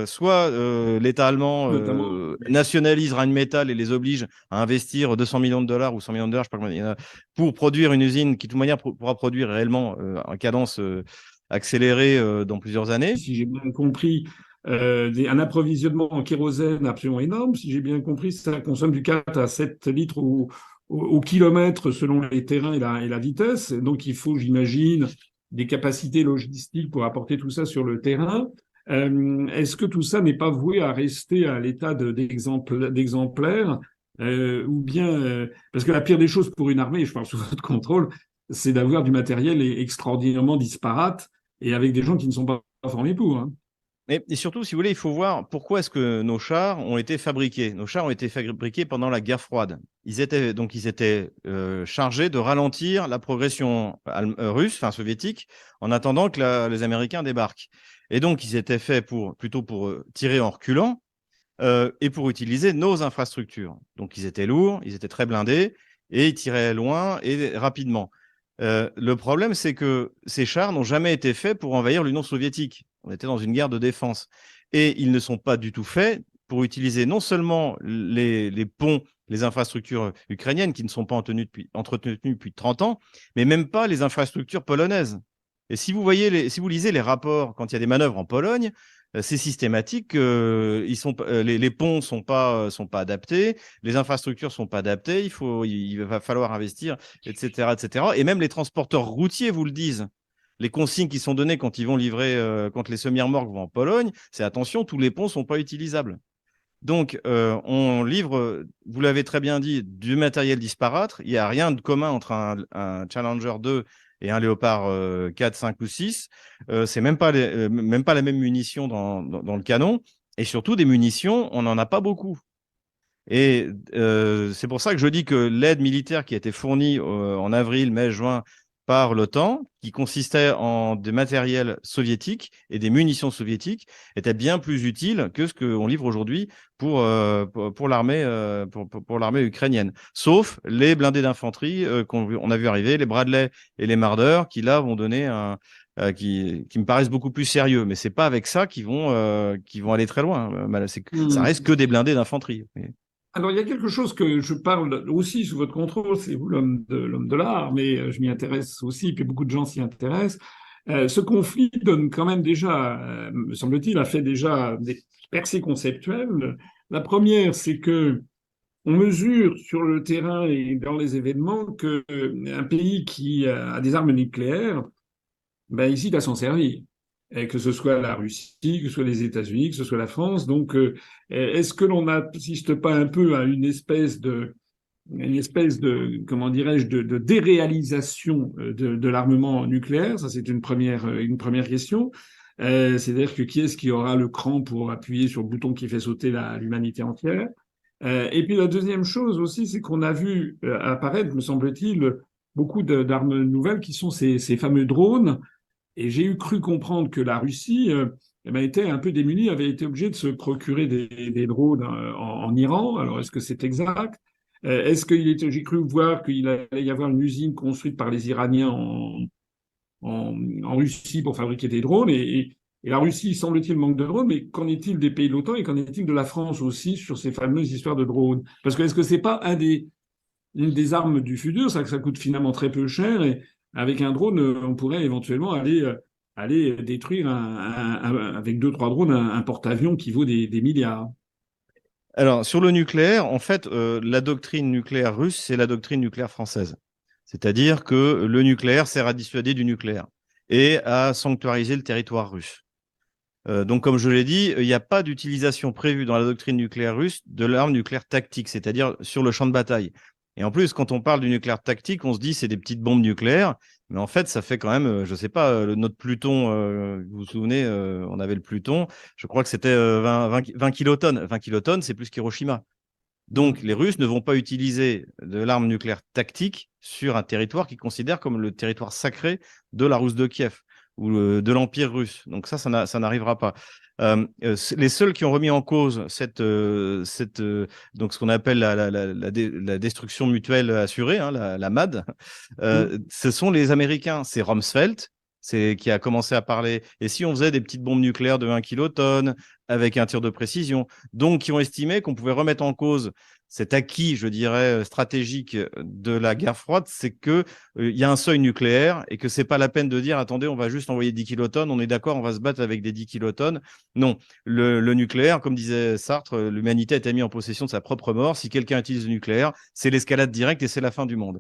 soit l'État allemand Notamment. nationalise Rheinmetall et les oblige à investir 200 millions de dollars ou 100 millions de dollars, je sais pas combien il y en a, pour produire une usine qui, de toute manière, pourra produire réellement en cadence accélérée dans plusieurs années. Si j'ai bien compris, un approvisionnement en kérosène absolument énorme. Si j'ai bien compris, ça consomme du 4 à 7 litres au kilomètre selon les terrains et la vitesse. Donc il faut, j'imagine, des capacités logistiques pour apporter tout ça sur le terrain. Est-ce que tout ça n'est pas voué à rester à l'état d'exemplaire ou bien parce que la pire des choses pour une armée, je parle sous votre contrôle, c'est d'avoir du matériel extraordinairement disparate et avec des gens qui ne sont pas formés pour. Hein. Et surtout, si vous voulez, il faut voir pourquoi est-ce que nos chars ont été fabriqués. Nos chars ont été fabriqués pendant la guerre froide. Ils étaient chargés de ralentir la progression russe, enfin soviétique, en attendant que les Américains débarquent. Et donc, ils étaient faits plutôt pour tirer en reculant et pour utiliser nos infrastructures. Donc, ils étaient lourds, ils étaient très blindés et ils tiraient loin et rapidement. Le problème, c'est que ces chars n'ont jamais été faits pour envahir l'Union soviétique. On était dans une guerre de défense. Et ils ne sont pas du tout faits pour utiliser non seulement les ponts, les infrastructures ukrainiennes qui ne sont pas entretenues depuis 30 ans, mais même pas les infrastructures polonaises. Et si vous lisez les rapports quand il y a des manœuvres en Pologne, c'est systématique. Les ponts sont pas adaptés, les infrastructures sont pas adaptées. Il va falloir investir, etc., etc. Et même les transporteurs routiers vous le disent. Les consignes qui sont données quand ils vont livrer, quand les semi-remorques vont en Pologne, c'est attention, tous les ponts sont pas utilisables. Donc, on livre, vous l'avez très bien dit, du matériel disparate. Il n'y a rien de commun entre un Challenger 2 et un Léopard 4, 5 ou 6. C'est même pas la même munition dans le canon. Et surtout, des munitions, on n'en a pas beaucoup. Et c'est pour ça que je dis que l'aide militaire qui a été fournie en avril, mai, juin par l'OTAN, qui consistait en des matériels soviétiques et des munitions soviétiques, était bien plus utile que ce qu'on livre aujourd'hui pour l'armée ukrainienne. Sauf les blindés d'infanterie qu'on a vu arriver, les Bradley et les Marder, qui là vont donner qui me paraissent beaucoup plus sérieux. Mais c'est pas avec ça qu'ils vont aller très loin. Ça reste que des blindés d'infanterie. Alors, il y a quelque chose que je parle aussi sous votre contrôle, c'est vous l'homme de l'art, mais je m'y intéresse aussi, puis beaucoup de gens s'y intéressent. Ce conflit donne quand même déjà, me semble-t-il, a fait déjà des percées conceptuelles. La première, c'est que on mesure sur le terrain et dans les événements que un pays qui a des armes nucléaires, ben, hésite à s'en servir. Et que ce soit la Russie, que ce soit les États-Unis, que ce soit la France. Donc, est-ce que l'on n'assiste pas un peu à une espèce de comment dirais-je, de déréalisation de l'armement nucléaire? Ça, c'est une première question. C'est-à-dire que qui est-ce qui aura le cran pour appuyer sur le bouton qui fait sauter l'humanité entière? Et puis la deuxième chose aussi, c'est qu'on a vu apparaître, me semble-t-il, beaucoup d'armes nouvelles qui sont ces fameux drones. Et j'ai eu cru comprendre que la Russie eh ben, était un peu démunie, avait été obligée de se procurer des drones en Iran. Alors, est-ce que c'est exact? J'ai cru voir qu'il allait y avoir une usine construite par les Iraniens en Russie pour fabriquer des drones. Et la Russie, semble-t-il, manque de drones. Mais qu'en est-il des pays de l'OTAN et qu'en est-il de la France aussi sur ces fameuses histoires de drones? Parce que est-ce que c'est pas une des armes du futur, ça que ça coûte finalement très peu cher et avec un drone, on pourrait éventuellement aller détruire avec deux, trois drones un porte-avions qui vaut des milliards. Alors, sur le nucléaire, en fait, la doctrine nucléaire russe, c'est la doctrine nucléaire française. C'est-à-dire que le nucléaire sert à dissuader du nucléaire et à sanctuariser le territoire russe. Donc, comme je l'ai dit, il n'y a pas d'utilisation prévue dans la doctrine nucléaire russe de l'arme nucléaire tactique, c'est-à-dire sur le champ de bataille. Et en plus, quand on parle du nucléaire tactique, on se dit c'est des petites bombes nucléaires, mais en fait, ça fait quand même, je ne sais pas, notre Pluton, vous vous souvenez, on avait le Pluton, je crois que c'était 20 kilotonnes. 20 kilotonnes, c'est plus qu'Hiroshima. Donc, les Russes ne vont pas utiliser de l'arme nucléaire tactique sur un territoire qu'ils considèrent comme le territoire sacré de la Rousse de Kiev ou de l'Empire russe. Donc ça n'arrivera pas. Les seuls qui ont remis en cause donc ce qu'on appelle la destruction mutuelle assurée, hein, la MAD, ce sont les Américains. C'est Rumsfeld qui a commencé à parler. Et si on faisait des petites bombes nucléaires de 1 kilotonne avec un tir de précision, donc qui ont estimé qu'on pouvait remettre en cause cet acquis, je dirais, stratégique de la guerre froide, c'est que il y a un seuil nucléaire et que c'est pas la peine de dire attendez, on va juste envoyer 10 kilotonnes, on est d'accord, on va se battre avec des 10 kilotonnes. Non, le nucléaire, comme disait Sartre, l'humanité a été mise en possession de sa propre mort. Si quelqu'un utilise le nucléaire, c'est l'escalade directe et c'est la fin du monde.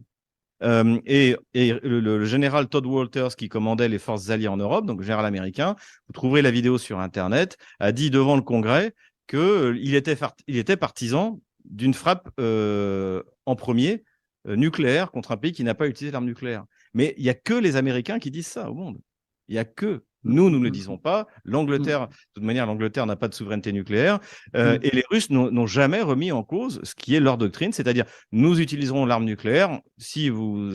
Le général Todd Walters, qui commandait les forces alliées en Europe, donc général américain, vous trouverez la vidéo sur Internet, a dit devant le Congrès qu'il était partisan d'une frappe en premier nucléaire contre un pays qui n'a pas utilisé l'arme nucléaire. Mais il n'y a que les Américains qui disent ça au monde. Il n'y a que nous ne le disons pas. L'Angleterre, de toute manière, l'Angleterre n'a pas de souveraineté nucléaire. Et les Russes n'ont jamais remis en cause ce qui est leur doctrine, c'est-à-dire nous utiliserons l'arme nucléaire si vous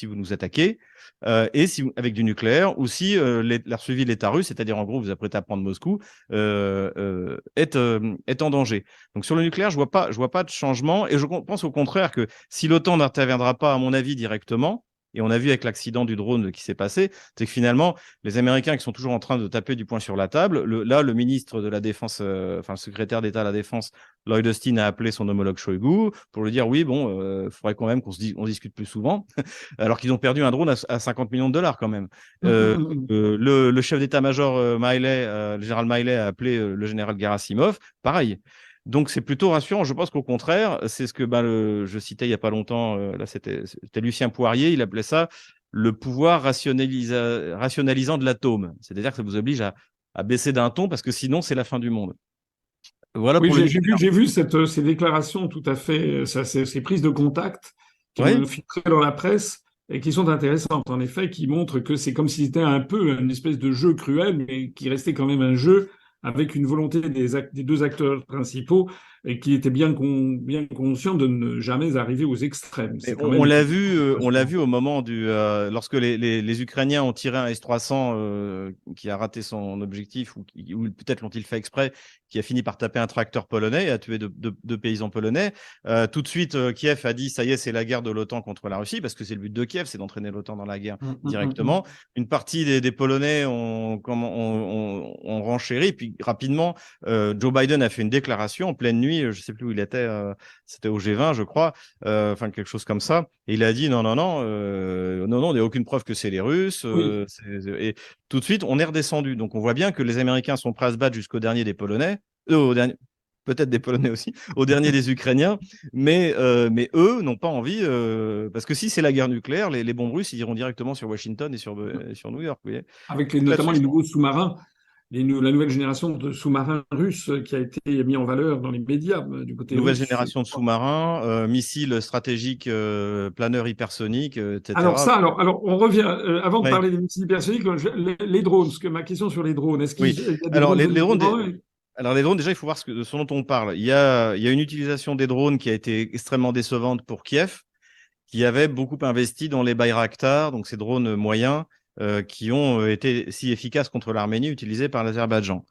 nous attaquez, avec du nucléaire, ou si la survie de l'État russe, c'est-à-dire en gros vous apprêtez à prendre Moscou, est en danger. Donc sur le nucléaire, je vois pas de changement, et je pense au contraire que si l'OTAN n'interviendra pas, à mon avis, directement, et on a vu avec l'accident du drone qui s'est passé, c'est que finalement, les Américains qui sont toujours en train de taper du poing sur la table, le ministre de la Défense, le secrétaire d'État à la Défense, Lloyd Austin, a appelé son homologue Shoigu pour lui dire oui, bon, il faudrait quand même on discute plus souvent, alors qu'ils ont perdu un drone à 50 millions de dollars quand même. Le chef d'état-major le général Miley a appelé le général Gerasimov, pareil. Donc, c'est plutôt rassurant. Je pense qu'au contraire, c'est ce que je citais il n'y a pas longtemps, là, c'était Lucien Poirier, il appelait ça le pouvoir rationalisant de l'atome. C'est-à-dire que ça vous oblige à baisser d'un ton parce que sinon, c'est la fin du monde. Voilà Oui, pour le j'ai vu ces déclarations tout à fait, ces prises de contact qui ont Oui. filtré dans la presse et qui sont intéressantes, en effet, qui montrent que c'est comme si c'était un peu une espèce de jeu cruel, mais qui restait quand même un jeu avec une volonté des deux acteurs principaux et qui étaient bien conscients de ne jamais arriver aux extrêmes. C'est quand On même... l'a vu, au moment lorsque les Ukrainiens ont tiré un S-300 qui a raté son objectif ou peut-être l'ont-ils fait exprès, qui a fini par taper un tracteur polonais et a tué deux paysans polonais. Tout de suite, Kiev a dit ça y est, c'est la guerre de l'OTAN contre la Russie parce que c'est le but de Kiev, c'est d'entraîner l'OTAN dans la guerre directement. Une partie des Polonais ont renchéri, puis rapidement, Joe Biden a fait une déclaration en pleine nuit, je ne sais plus où il était, c'était au G20, je crois, enfin quelque chose comme ça. Et il a dit non, il n'y a aucune preuve que c'est les Russes. Et tout de suite, on est redescendu. Donc on voit bien que les Américains sont prêts à se battre jusqu'au dernier des Polonais, peut-être des Polonais aussi, au dernier des Ukrainiens, mais eux n'ont pas envie, parce que si c'est la guerre nucléaire, les bombes russes ils iront directement sur Washington et sur New York. Vous voyez. Avec notamment les nouveaux sous-marins. La nouvelle génération de sous-marins russes qui a été mis en valeur dans les médias du côté Nouvelle russe. génération de sous-marins, missiles stratégiques, planeurs hypersoniques, etc. Alors on revient, avant de Ouais. parler des missiles hypersoniques, les drones, parce que ma question sur les drones, est-ce qu'il Oui. y a des Alors, drones les drones, déjà, il faut voir ce dont on parle. Il y a une utilisation des drones qui a été extrêmement décevante pour Kiev, qui avait beaucoup investi dans les Bayraktar, donc ces drones moyens, qui ont été si efficaces contre l'Arménie, utilisés par l'Azerbaïdjan.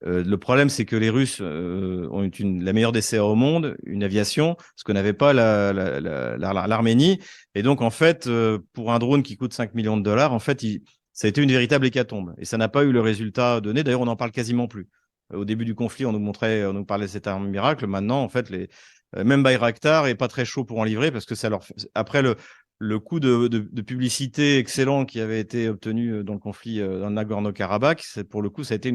Le problème, c'est que les Russes ont la meilleure DCA au monde, une aviation, ce que n'avait pas l'Arménie. Et donc, en fait, pour un drone qui coûte 5 millions de dollars, en fait, ça a été une véritable hécatombe. Et ça n'a pas eu le résultat donné. D'ailleurs, on n'en parle quasiment plus. Au début du conflit, on nous parlait de cette arme miracle. Maintenant, en fait, même Bayraktar est pas très chaud pour en livrer parce que après le coup de publicité excellent qui avait été obtenu dans le conflit dans le Nagorno-Karabakh, pour le coup, ça a été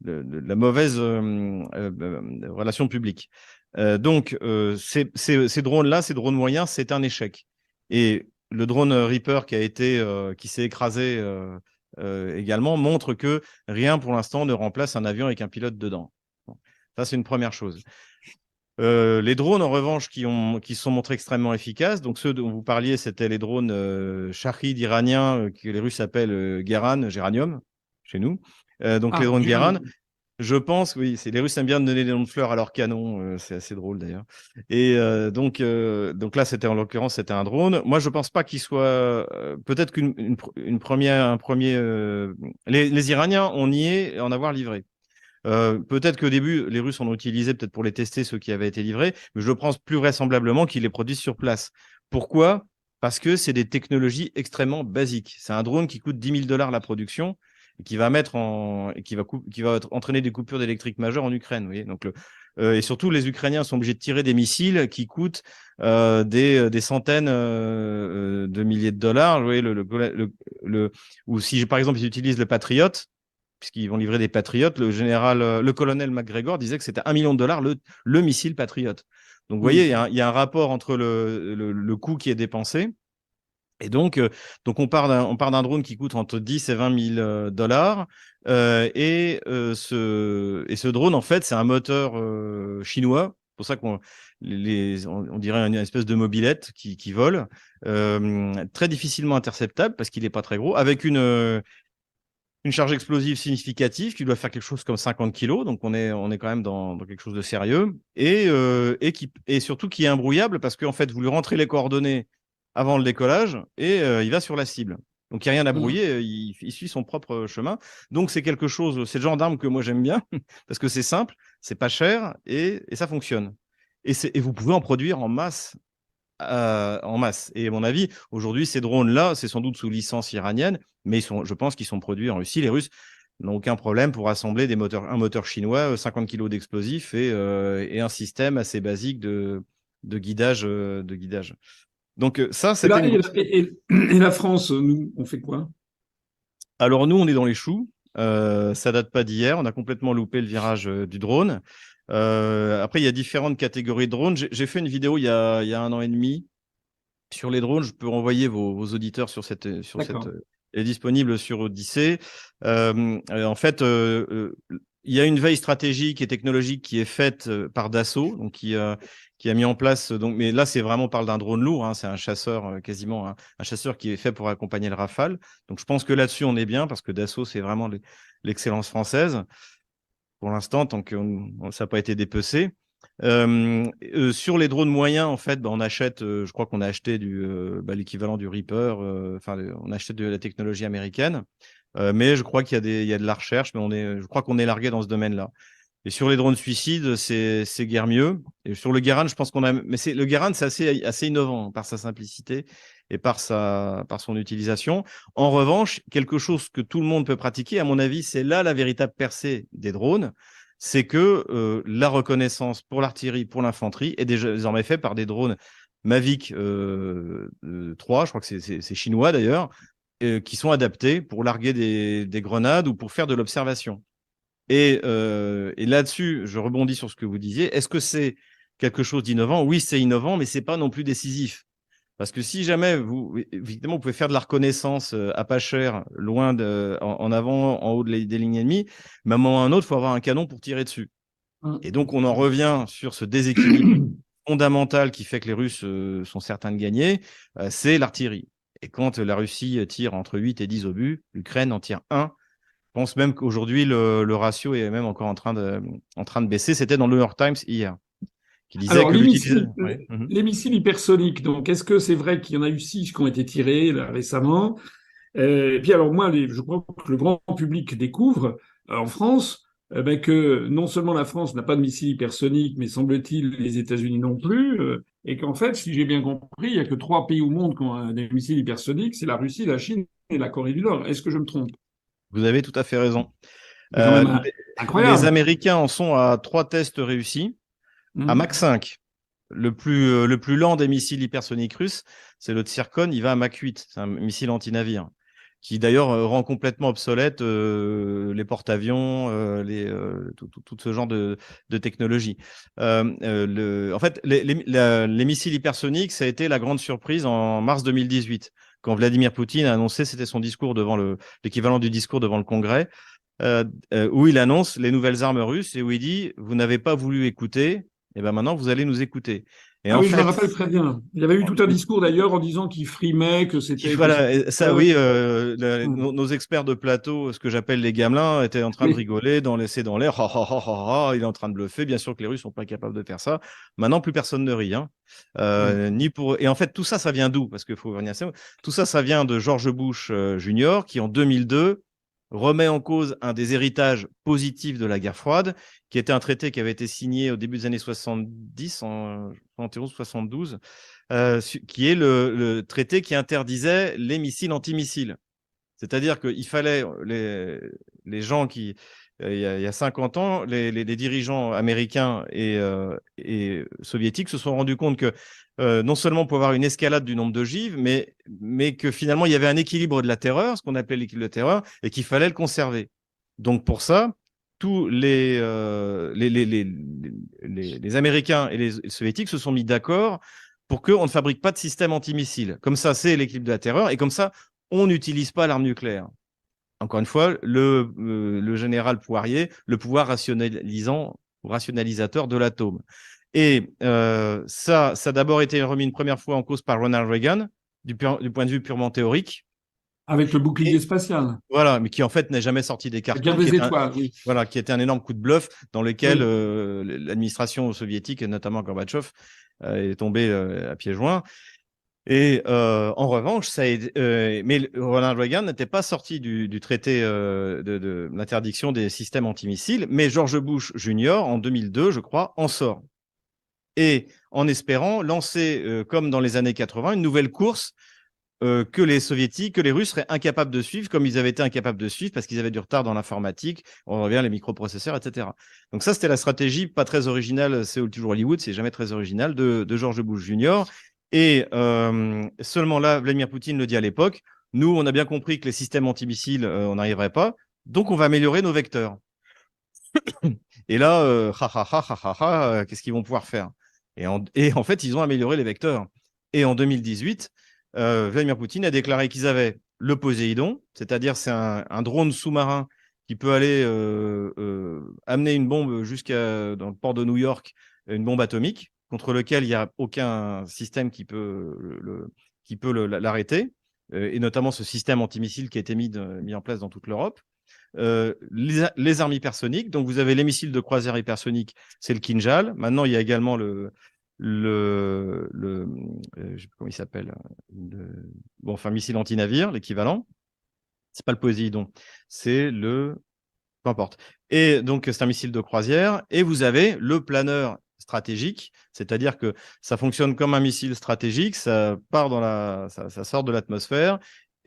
la mauvaise relation publique. Donc, ces drones-là, ces drones moyens, c'est un échec. Et le drone Reaper qui s'est écrasé également montre que rien pour l'instant ne remplace un avion avec un pilote dedans. Bon. Ça, c'est une première chose. Les drones, en revanche, qui se sont montrés extrêmement efficaces, donc ceux dont vous parliez, c'était les drones Shahed iraniens, que les Russes appellent Géranium, chez nous. Donc les drones Geran. Je pense, oui, les Russes aiment bien donner des noms de fleurs à leurs canons, c'est assez drôle d'ailleurs. Et donc là, c'était en l'occurrence, c'était un drone. Moi, je pense pas qu'il soit. Peut-être une première, un premier. Les Iraniens, on y est en avoir livré. Peut-être qu'au début, les Russes en ont utilisé peut-être pour les tester ceux qui avaient été livrés, mais je pense plus vraisemblablement qu'ils les produisent sur place. Pourquoi? Parce que c'est des technologies extrêmement basiques. C'est un drone qui coûte 10 000 $ la production et qui va qui va entraîner des coupures d'électrique majeures en Ukraine. Vous voyez. Donc et surtout, les Ukrainiens sont obligés de tirer des missiles qui coûtent des centaines de milliers de dollars. Vous voyez, ou si par exemple ils utilisent le Patriot, puisqu'ils vont livrer des Patriotes, le colonel McGregor disait que c'était 1 million de dollars le missile Patriot. Donc, vous voyez, il y a un rapport entre le coût qui est dépensé. Et donc on part d'un drone qui coûte entre 10 et 20 000 dollars. Ce drone, en fait, c'est un moteur chinois. C'est pour ça on dirait une espèce de mobilette qui vole, très difficilement interceptable parce qu'il n'est pas très gros, avec une charge explosive significative qui doit faire quelque chose comme 50 kilos, donc on est quand même dans quelque chose de sérieux, et surtout qui est imbrouillable parce qu'en fait, vous lui rentrez les coordonnées avant le décollage et il va sur la cible. Donc il n'y a rien à brouiller, il suit son propre chemin. Donc c'est quelque chose, c'est le genre d'arme que moi j'aime bien parce que c'est simple, c'est pas cher et ça fonctionne. Et vous pouvez en produire en masse. En masse. Et à mon avis, aujourd'hui, ces drones-là, c'est sans doute sous licence iranienne, mais je pense qu'ils sont produits en Russie. Les Russes n'ont aucun problème pour assembler un moteur chinois, 50 kilos d'explosifs et un système assez basique de guidage. Donc ça, c'était une grosse... Et la France, nous, on fait quoi? Alors nous, on est dans les choux. Ça date pas d'hier. On a complètement loupé le virage du drone. Après, il y a différentes catégories de drones. J'ai fait une vidéo il y a 1 an et demi sur les drones. Je peux renvoyer vos auditeurs sur cette. Elle est disponible sur Odyssée. En fait, il y a une veille stratégique et technologique qui est faite par Dassault, donc qui a mis en place. Donc, mais là, c'est vraiment on parle d'un drone lourd. Hein, c'est un chasseur quasiment un chasseur qui est fait pour accompagner le Rafale. Donc, je pense que là-dessus, on est bien parce que Dassault, c'est vraiment l'excellence française pour l'instant, tant que ça n'a pas été dépecé. Sur les drones moyens, en fait, on achète, je crois qu'on a acheté l'équivalent du Reaper, on a acheté de la technologie américaine, mais je crois qu'il y a de la recherche, mais je crois qu'on est largué dans ce domaine-là. Et sur les drones suicides, c'est guère mieux. Et sur le Garand, je pense le Garand, c'est assez innovant par sa simplicité et par son utilisation. En revanche, quelque chose que tout le monde peut pratiquer, à mon avis, c'est là la véritable percée des drones, c'est que la reconnaissance pour l'artillerie, pour l'infanterie est désormais faite par des drones Mavic 3, je crois que c'est chinois d'ailleurs, qui sont adaptés pour larguer des grenades ou pour faire de l'observation. Et là-dessus, je rebondis sur ce que vous disiez. Est-ce que c'est quelque chose d'innovant? Oui, c'est innovant, mais c'est pas non plus décisif. Parce que si jamais évidemment, vous pouvez faire de la reconnaissance à pas cher, loin en avant, en haut des lignes ennemies, mais à un moment ou à un autre, il faut avoir un canon pour tirer dessus. Et donc, on en revient sur ce déséquilibre fondamental qui fait que les Russes sont certains de gagner, c'est l'artillerie. Et quand la Russie tire entre 8 et 10 obus, l'Ukraine en tire 1. Je pense même qu'aujourd'hui, le ratio est même encore en train de baisser. C'était dans le New York Times hier, qui disait Alors, que l'utilisation... les missiles hypersoniques, donc, est-ce que c'est vrai qu'il y en a eu 6 qui ont été tirés là, récemment? Et puis, alors, moi, je crois que le grand public découvre en France que non seulement la France n'a pas de missiles hypersoniques, mais semble-t-il les États-Unis non plus, et qu'en fait, si j'ai bien compris, il n'y a que 3 pays au monde qui ont des missiles hypersoniques, c'est la Russie, la Chine et la Corée du Nord. Est-ce que je me trompe? Vous avez tout à fait raison. C'est quand même Les incroyable. Américains en sont à 3 tests réussis. À Mach 5, le plus lent des missiles hypersoniques russes, c'est le Tsirkon, il va à Mach 8. C'est un missile anti-navire qui d'ailleurs rend complètement obsolète les porte-avions, tout ce genre de technologie. En fait, les missiles hypersoniques, ça a été la grande surprise en mars 2018, quand Vladimir Poutine a annoncé, c'était son discours devant l'équivalent du discours devant le Congrès, où il annonce les nouvelles armes russes et où il dit « Vous n'avez pas voulu écouter, et ben maintenant vous allez nous écouter ». Et Ah en oui, je me fait, rappelle très bien. Il y avait eu tout un discours d'ailleurs en disant qu'il frimait, que c'était voilà, et ça, oui, Hum. nos experts de plateau, ce que j'appelle les gamelins, étaient en train de Oui. rigoler, d'en laisser dans l'air. Ha, ha, ha, ha, ha, il est en train de bluffer. Bien sûr que les Russes sont pas capables de faire ça. Maintenant, plus personne ne rit, hein. Hum. Ni pour... Et en fait, tout ça, ça vient d'où? Parce qu'il faut revenir à ça. Tout ça, ça vient de George Bush Jr., qui en 2002 remet en cause un des héritages positifs de la guerre froide, qui était un traité qui avait été signé au début des années 70, en 71-72, qui est le traité qui interdisait les missiles antimissiles. C'est-à-dire qu'il fallait les gens qui, il y a 50 ans, les dirigeants américains et soviétiques se sont rendus compte que non seulement on pouvait avoir une escalade du nombre d'ogives, mais que finalement il y avait un équilibre de la terreur, ce qu'on appelait l'équilibre de terreur, et qu'il fallait le conserver. Donc pour ça, tous les Américains et les Soviétiques se sont mis d'accord pour qu'on ne fabrique pas de système antimissile. Comme ça, c'est l'équilibre de la terreur, et comme ça, on n'utilise pas l'arme nucléaire. Encore une fois, le général Poirier, le pouvoir rationalisateur de l'atome. Et ça a d'abord été remis une première fois en cause par Ronald Reagan, du point de vue purement théorique. Avec le bouclier Et spatial, voilà, mais qui en fait n'est jamais sorti des la guerre cartons, des étoiles, oui. voilà, qui était un énorme coup de bluff dans lequel Oui. l'administration soviétique, et notamment Gorbatchev, est tombée à pieds joints. Et en revanche, mais Ronald Reagan n'était pas sorti du traité de l'interdiction des systèmes antimissiles, mais George Bush Jr., en 2002, je crois, en sort. Et en espérant lancer, comme dans les années 80, une nouvelle course que les Russes seraient incapables de suivre, comme ils avaient été incapables de suivre parce qu'ils avaient du retard dans l'informatique, on revient les microprocesseurs, etc. Donc ça, c'était la stratégie pas très originale, c'est toujours Hollywood, c'est jamais très original, de George Bush Jr. Et seulement là, Vladimir Poutine le dit à l'époque, nous, on a bien compris que les systèmes antimissiles, on n'arriverait pas, donc on va améliorer nos vecteurs. Et là, qu'est-ce qu'ils vont pouvoir faire? Et en fait, ils ont amélioré les vecteurs. Et en 2018, Vladimir Poutine a déclaré qu'ils avaient le Poséidon, c'est-à-dire c'est un drone sous-marin qui peut aller amener une bombe jusqu'à dans le port de New York, une bombe atomique, contre lequel il n'y a aucun système qui peut l'arrêter, et notamment ce système antimissile qui a été mis en place dans toute l'Europe. Les armes hypersoniques. Donc, vous avez les missiles de croisière hypersoniques, c'est le Kinjal. Maintenant, il y a également je sais pas comment il s'appelle, bon, enfin, missile anti-navire, l'équivalent. C'est pas le Poséidon, c'est peu importe. Et donc, c'est un missile de croisière. Et vous avez le planeur stratégique, c'est-à-dire que ça fonctionne comme un missile stratégique, ça sort de l'atmosphère.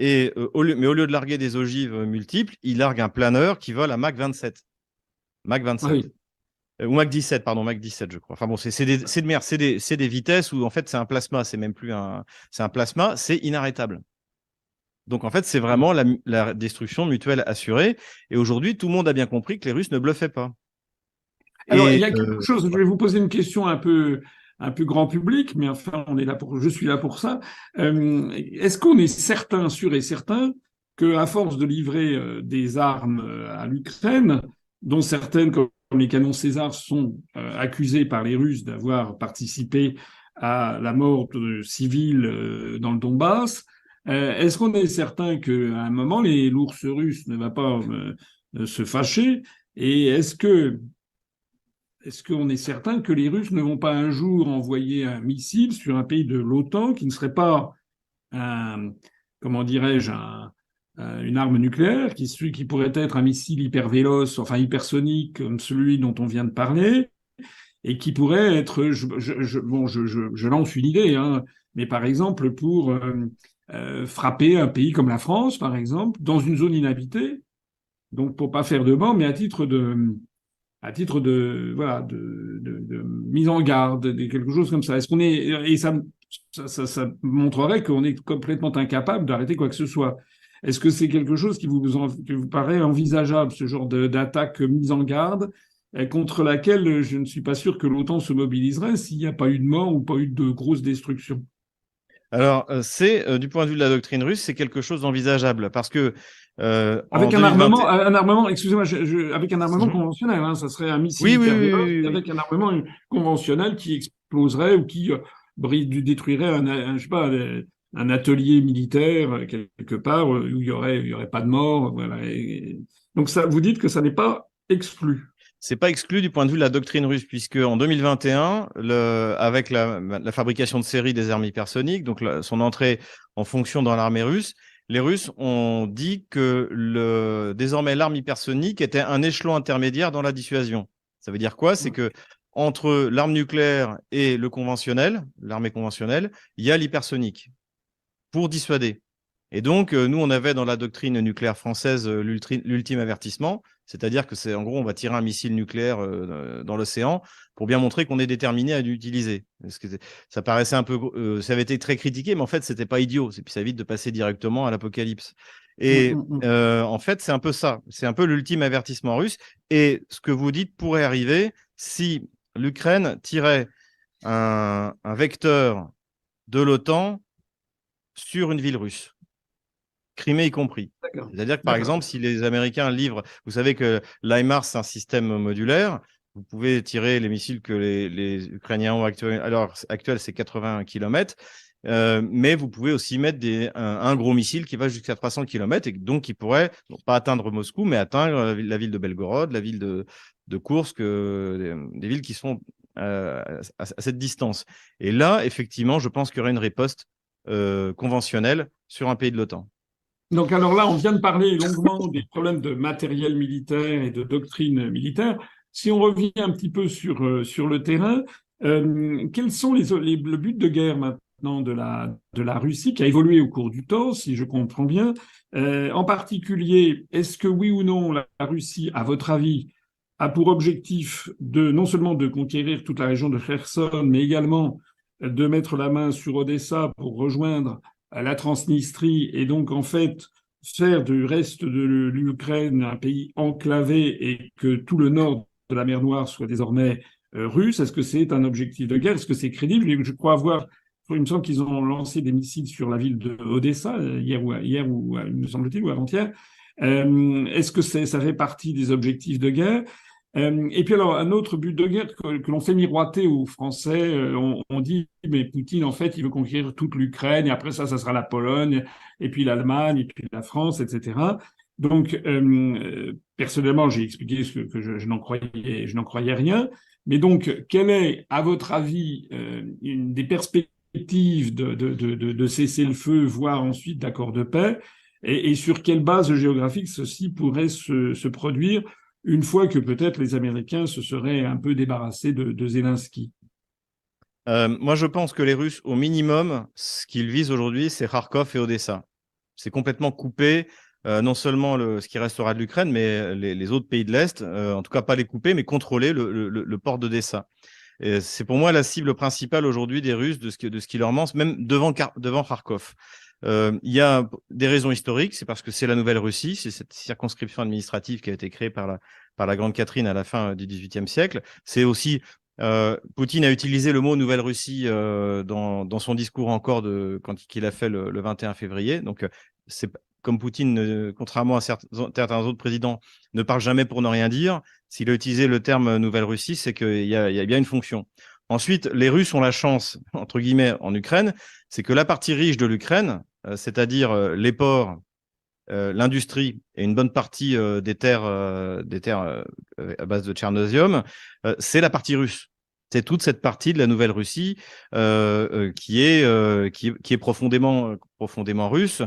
Et mais au lieu de larguer des ogives multiples, il largue un planeur qui vole à Mach 27. Mach 27. Oui. Ou Mach 17, pardon, Mach 17, je crois. Enfin bon, c'est des vitesses où en fait c'est un plasma, c'est même plus c'est un plasma, c'est inarrêtable. Donc en fait, c'est vraiment la destruction mutuelle assurée. Et aujourd'hui, tout le monde a bien compris que les Russes ne bluffaient pas. Alors, il y Et a quelque chose, je vais vous poser une question un peu grand public, mais enfin, je suis là pour ça. Est-ce qu'on est certain, sûr et certain, qu'à force de livrer des armes à l'Ukraine, dont certaines, comme les canons César, sont accusées par les Russes d'avoir participé à la mort de civils dans le Donbass, est-ce qu'on est certain qu'à un moment, l'ours russe ne va pas se fâcher? Et est-ce qu'on est certain que les Russes ne vont pas un jour envoyer un missile sur un pays de l'OTAN qui ne serait pas un, comment dirais-je, une arme nucléaire, qui pourrait être un missile hyper véloce, enfin hypersonique comme celui dont on vient de parler, et qui pourrait être, je lance une idée, hein, mais par exemple pour frapper un pays comme la France, par exemple, dans une zone inhabitée, donc pour pas faire de mort, mais à titre de voilà de mise en garde, quelque chose comme ça. Est-ce qu'on est et ça montrerait qu'on est complètement incapable d'arrêter quoi que ce soit. Est-ce que c'est quelque chose qui vous paraît envisageable, ce genre d'attaque mise en garde, contre laquelle je ne suis pas sûr que l'OTAN se mobiliserait s'il n'y a pas eu de mort ou pas eu de grosse destruction? alors, du point de vue de la doctrine russe, c'est quelque chose d'envisageable parce que en Avec 2020, un armement, excusez-moi, avec un armement Mhm. conventionnel, hein, ça serait un missile Oui, oui, hyper oui, véloce oui, oui. avec un armement conventionnel qui exploserait ou qui détruirait je sais pas, un atelier militaire quelque part où il y aurait pas de mort. Voilà. Donc ça, vous dites que ça n'est pas exclu. C'est pas exclu du point de vue de la doctrine russe, puisque en 2021, avec la fabrication de série des armes hypersoniques, donc son entrée en fonction dans l'armée russe, les Russes ont dit que désormais l'arme hypersonique était un échelon intermédiaire dans la dissuasion. Ça veut dire quoi? C'est que entre l'arme nucléaire et le conventionnel, l'armée conventionnelle, il y a l'hypersonique pour dissuader. Et donc, nous, on avait dans la doctrine nucléaire française l'ultime avertissement, c'est-à-dire que c'est en gros, on va tirer un missile nucléaire dans l'océan pour bien montrer qu'on est déterminé à l'utiliser. Ça paraissait un peu, ça avait été très critiqué, mais en fait, c'était pas idiot. Et puis ça évite de passer directement à l'apocalypse. Et en fait, c'est un peu ça. C'est un peu l'ultime avertissement russe. Et ce que vous dites pourrait arriver si l'Ukraine tirait un vecteur de l'OTAN sur une ville russe. Crimée y compris. C'est-à-dire que, par exemple, si les Américains livrent, vous savez que l'HIMARS, c'est un système modulaire, vous pouvez tirer les missiles que les Ukrainiens ont actuellement. Alors, actuel, c'est 80 km, mais vous pouvez aussi mettre un gros missile qui va jusqu'à 300 km et donc qui pourrait, non pas atteindre Moscou, mais atteindre la ville de Belgorod, la ville de Koursk, des villes qui sont à cette distance. Et là, effectivement, je pense qu'il y aurait une riposte conventionnelle sur un pays de l'OTAN. Donc alors là, on vient de parler longuement des problèmes de matériel militaire et de doctrine militaire. Si on revient un petit peu sur le terrain, quels sont le but de guerre maintenant de la Russie, qui a évolué au cours du temps, si je comprends bien. En particulier, est-ce que oui ou non la Russie, à votre avis, a pour objectif non seulement de conquérir toute la région de Kherson, mais également de mettre la main sur Odessa pour rejoindre la Transnistrie et donc en fait faire du reste de l'Ukraine un pays enclavé et que tout le nord de la mer Noire soit désormais russe? Est-ce que c'est un objectif de guerre? Est-ce que c'est crédible? Je crois avoir, il me semble qu'ils ont lancé des missiles sur la ville de Odessa hier ou me semble-t-il, ou avant-hier. Est-ce que ça fait partie des objectifs de guerre? Et puis alors, un autre but de guerre que l'on fait miroiter aux Français, on dit, mais Poutine, en fait, il veut conquérir toute l'Ukraine, et après ça sera la Pologne, et puis l'Allemagne, et puis la France, etc. Donc, personnellement, j'ai expliqué que je n'en croyais rien. Mais donc, quelle est, à votre avis, une des perspectives de cesser le feu, voire ensuite d'accord de paix, et sur quelle base géographique ceci pourrait se produire une fois que peut-être les Américains se seraient un peu débarrassés de Zelensky? Moi, je pense que les Russes, au minimum, ce qu'ils visent aujourd'hui, c'est Kharkov et Odessa. C'est complètement coupé, non seulement ce qui restera de l'Ukraine, mais les autres pays de l'Est, en tout cas pas les couper, mais contrôler le port d'Odessa. C'est pour moi la cible principale aujourd'hui des Russes, de ce qui leur manque, même devant Kharkov. Il y a des raisons historiques, c'est parce que c'est la nouvelle Russie, c'est cette circonscription administrative qui a été créée par la Grande Catherine à la fin du XVIIIe siècle. C'est aussi Poutine a utilisé le mot Nouvelle Russie dans son discours encore quand il a fait le 21 février. Donc, c'est comme Poutine, contrairement à certains autres présidents, ne parle jamais pour ne rien dire. S'il a utilisé le terme Nouvelle Russie, c'est qu'il y a bien une fonction. Ensuite, les Russes ont la chance, entre guillemets, en Ukraine, c'est que la partie riche de l'Ukraine, c'est-à-dire les ports, l'industrie et une bonne partie des terres à base de tchernosium, c'est la partie russe. C'est toute cette partie de la nouvelle Russie qui est profondément russe.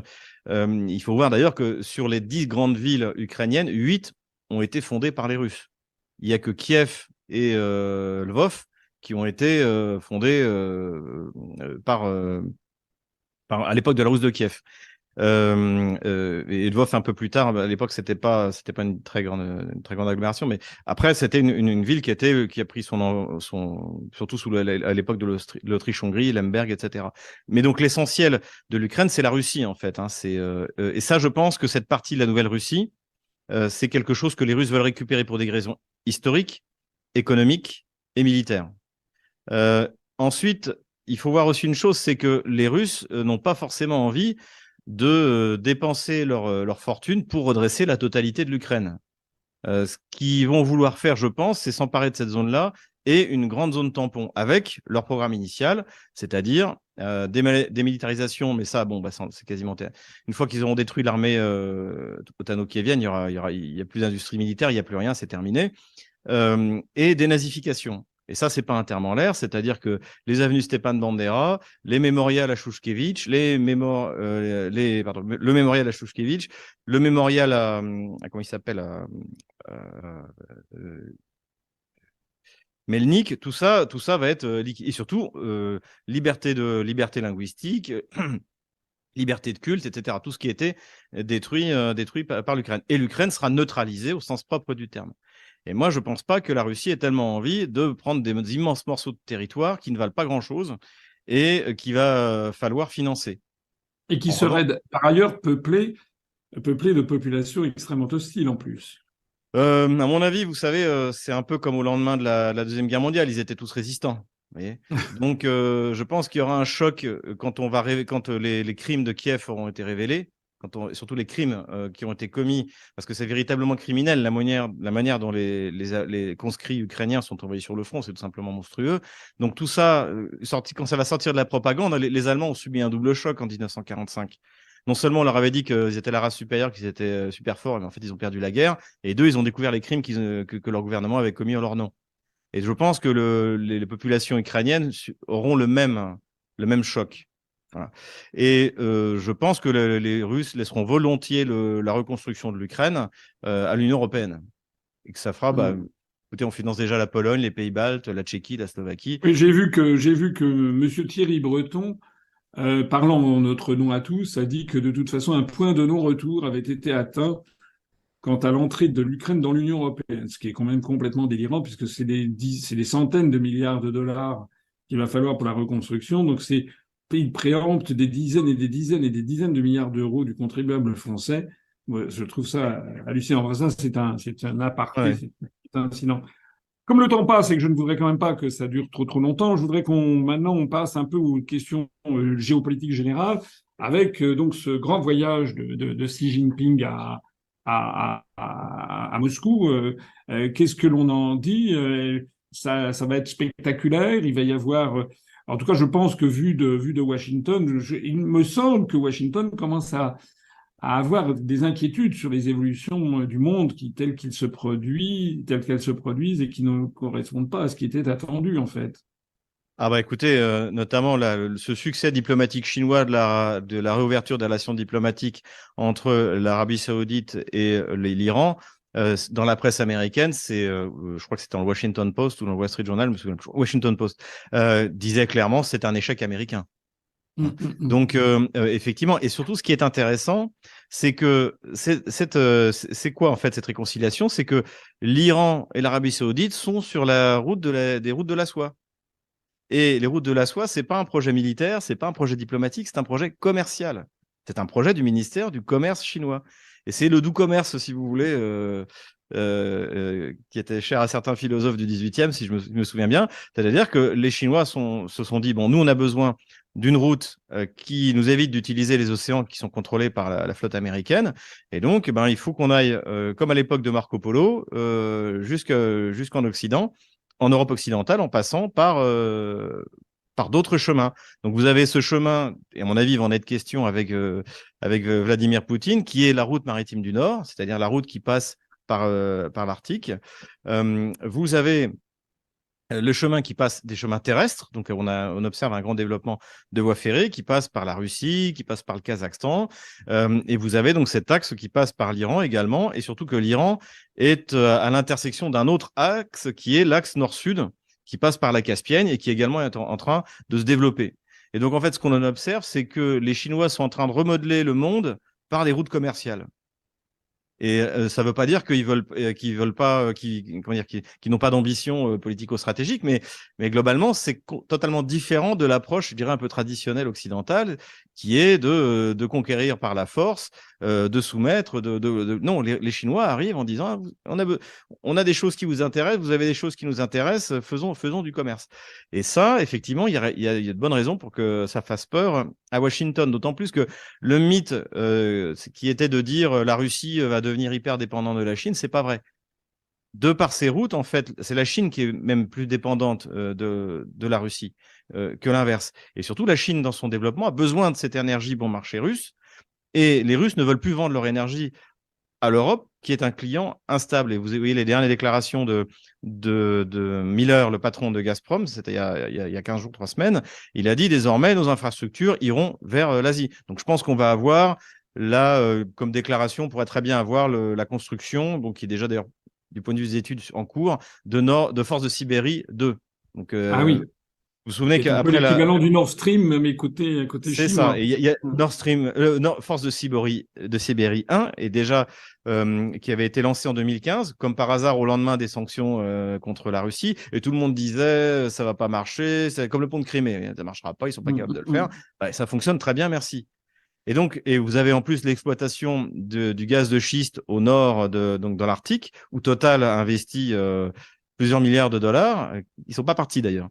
Il faut voir d'ailleurs que sur les 10 grandes villes ukrainiennes, 8 ont été fondées par les Russes. Il n'y a que Kiev et Lvov qui ont été fondées à l'époque de la Rousse de Kiev. Et Lvov un peu plus tard, à l'époque c'était pas une très grande agglomération, mais après c'était une ville qui a pris son surtout à l'époque de l'Autriche-Hongrie, Lemberg, etc. Mais donc l'essentiel de l'Ukraine c'est la Russie en fait, hein, et ça je pense que cette partie de la nouvelle Russie c'est quelque chose que les Russes veulent récupérer pour des raisons historiques, économiques et militaires. Ensuite, il faut voir aussi une chose, c'est que les Russes n'ont pas forcément envie de dépenser leur fortune pour redresser la totalité de l'Ukraine. Ce qu'ils vont vouloir faire, je pense, c'est s'emparer de cette zone-là et une grande zone tampon avec leur programme initial, c'est-à-dire démilitarisation, mais ça, bon, bah, c'est quasiment. Une fois qu'ils auront détruit l'armée otano-kievienne, il y a plus d'industrie militaire, il n'y a plus rien, c'est terminé. Et dénazification. Et ça, c'est pas un terme en l'air, c'est-à-dire que les avenues Stepan Bandera, les mémorials à Shushkevich, le mémorial à Shushkevich, le mémorial comment il s'appelle Melnik, tout ça va être liquide. Et surtout, liberté linguistique, liberté de culte, etc. Tout ce qui était détruit par l'Ukraine. Et l'Ukraine sera neutralisée au sens propre du terme. Et moi, je ne pense pas que la Russie ait tellement envie de prendre des immenses morceaux de territoire qui ne valent pas grand-chose et qu'il va falloir financer. Et qui En serait revanche, par ailleurs peuplé de populations extrêmement hostiles en plus. à mon avis, vous savez, c'est un peu comme au lendemain de la Deuxième Guerre mondiale, ils étaient tous résistants. Vous voyez. Donc, je pense qu'il y aura un choc quand les crimes de Kiev auront été révélés, surtout les crimes qui ont été commis, parce que c'est véritablement criminel, la manière dont les conscrits ukrainiens sont envoyés sur le front, c'est tout simplement monstrueux. Donc tout ça, quand ça va sortir de la propagande, les Allemands ont subi un double choc en 1945. Non seulement on leur avait dit qu'ils étaient la race supérieure, qu'ils étaient super forts, mais en fait ils ont perdu la guerre, et deux, ils ont découvert les crimes que leur gouvernement avait commis en leur nom. Et je pense que les populations ukrainiennes auront le même choc. Voilà. Et je pense que les Russes laisseront volontiers la reconstruction de l'Ukraine à l'Union européenne. Et que ça fera, écoutez, on finance déjà la Pologne, les Pays-Baltes, la Tchéquie, la Slovaquie. Et j'ai vu que M. Thierry Breton, parlant en notre nom à tous, a dit que de toute façon, un point de non-retour avait été atteint quant à l'entrée de l'Ukraine dans l'Union européenne, ce qui est quand même complètement délirant, puisque c'est des centaines de milliards de dollars qu'il va falloir pour la reconstruction. Donc il préempte des dizaines et des dizaines et des dizaines de milliards d'euros du contribuable français. Ouais, je trouve ça hallucinant. Enfin, ça, c'est un aparté, Ouais. c'est un incident. Comme le temps passe et que je ne voudrais quand même pas que ça dure trop longtemps, je voudrais maintenant on passe un peu aux questions géopolitiques générales avec donc ce grand voyage de Xi Jinping à Moscou. Qu'est-ce que l'on en dit? Ça va être spectaculaire. Il va y avoir, en tout cas, je pense que vu de Washington, il me semble que Washington commence à avoir des inquiétudes sur les évolutions du monde telles qu'elles se produisent et qui ne correspondent pas à ce qui était attendu, en fait. Ah bah écoutez, notamment ce succès diplomatique chinois de la réouverture des relations diplomatiques entre l'Arabie Saoudite et l'Iran, dans la presse américaine, je crois que c'était dans le Washington Post ou dans le Wall Street Journal, Washington Post disait clairement c'est un échec américain. Donc effectivement, et surtout ce qui est intéressant, c'est que c'est quoi en fait cette réconciliation? C'est que l'Iran et l'Arabie Saoudite sont sur la route des routes de la soie. Et les routes de la soie, c'est pas un projet militaire, c'est pas un projet diplomatique, c'est un projet commercial. C'est un projet du ministère du commerce chinois. Et c'est le doux commerce, si vous voulez, qui était cher à certains philosophes du 18e, si je me souviens bien. C'est-à-dire que les Chinois se sont dit, bon, nous, on a besoin d'une route qui nous évite d'utiliser les océans qui sont contrôlés par la flotte américaine. Et donc, ben, il faut qu'on aille, comme à l'époque de Marco Polo, jusqu'en Occident, en Europe occidentale, en passant par d'autres chemins. Donc vous avez ce chemin, et à mon avis, il va en être question avec Vladimir Poutine, qui est la route maritime du Nord, c'est-à-dire la route qui passe par l'Arctique. Vous avez le chemin qui passe des chemins terrestres, donc on observe un grand développement de voies ferrées qui passe par la Russie, qui passe par le Kazakhstan, et vous avez donc cet axe qui passe par l'Iran également, et surtout que l'Iran est à l'intersection d'un autre axe qui est l'axe nord-sud, qui passe par la Caspienne et qui également est en train de se développer. Et donc en fait, ce qu'on en observe, c'est que les Chinois sont en train de remodeler le monde par des routes commerciales. Et ça ne veut pas dire qu'ils veulent pas, qu'ils n'ont pas d'ambition politico-stratégique, mais globalement, c'est totalement différent de l'approche, je dirais, un peu traditionnelle occidentale, qui est de conquérir par la force, de soumettre. Non, les Chinois arrivent en disant on a des choses qui vous intéressent, vous avez des choses qui nous intéressent, faisons du commerce. Et ça, effectivement, il y a de bonnes raisons pour que ça fasse peur à Washington, d'autant plus que le mythe qui était de dire la Russie va devenir hyper dépendante de la Chine, c'est pas vrai. de par ces routes, en fait, c'est la Chine qui est même plus dépendante de la Russie que l'inverse. Et surtout, la Chine, dans son développement, a besoin de cette énergie bon marché russe. Et les Russes ne veulent plus vendre leur énergie à l'Europe, qui est un client instable. Et vous voyez les dernières déclarations de Miller, le patron de Gazprom, c'était il y a 15 jours, 3 semaines. Il a dit désormais, nos infrastructures iront vers l'Asie. Donc, je pense qu'on va avoir là, comme déclaration, on pourrait très bien avoir la construction, donc qui est déjà d'ailleurs du point de vue des études en cours, de Force de Sibérie 2. Donc, Ah oui, vous vous souvenez qui est un peu qu'après la, l'équivalent du Nord Stream, mais côté c'est ça. chinois. Et il y a Nord Stream, Force de Sibérie 1, et déjà qui avait été lancé en 2015, comme par hasard au lendemain des sanctions contre la Russie. Et tout le monde disait ça va pas marcher, c'est comme le pont de Crimée, ça marchera pas, ils sont pas capables de le faire. Bah, ça fonctionne très bien, merci. Et donc, et vous avez en plus l'exploitation du gaz de schiste au nord, donc dans l'Arctique, où Total a investi plusieurs milliards de dollars. Ils sont pas partis d'ailleurs.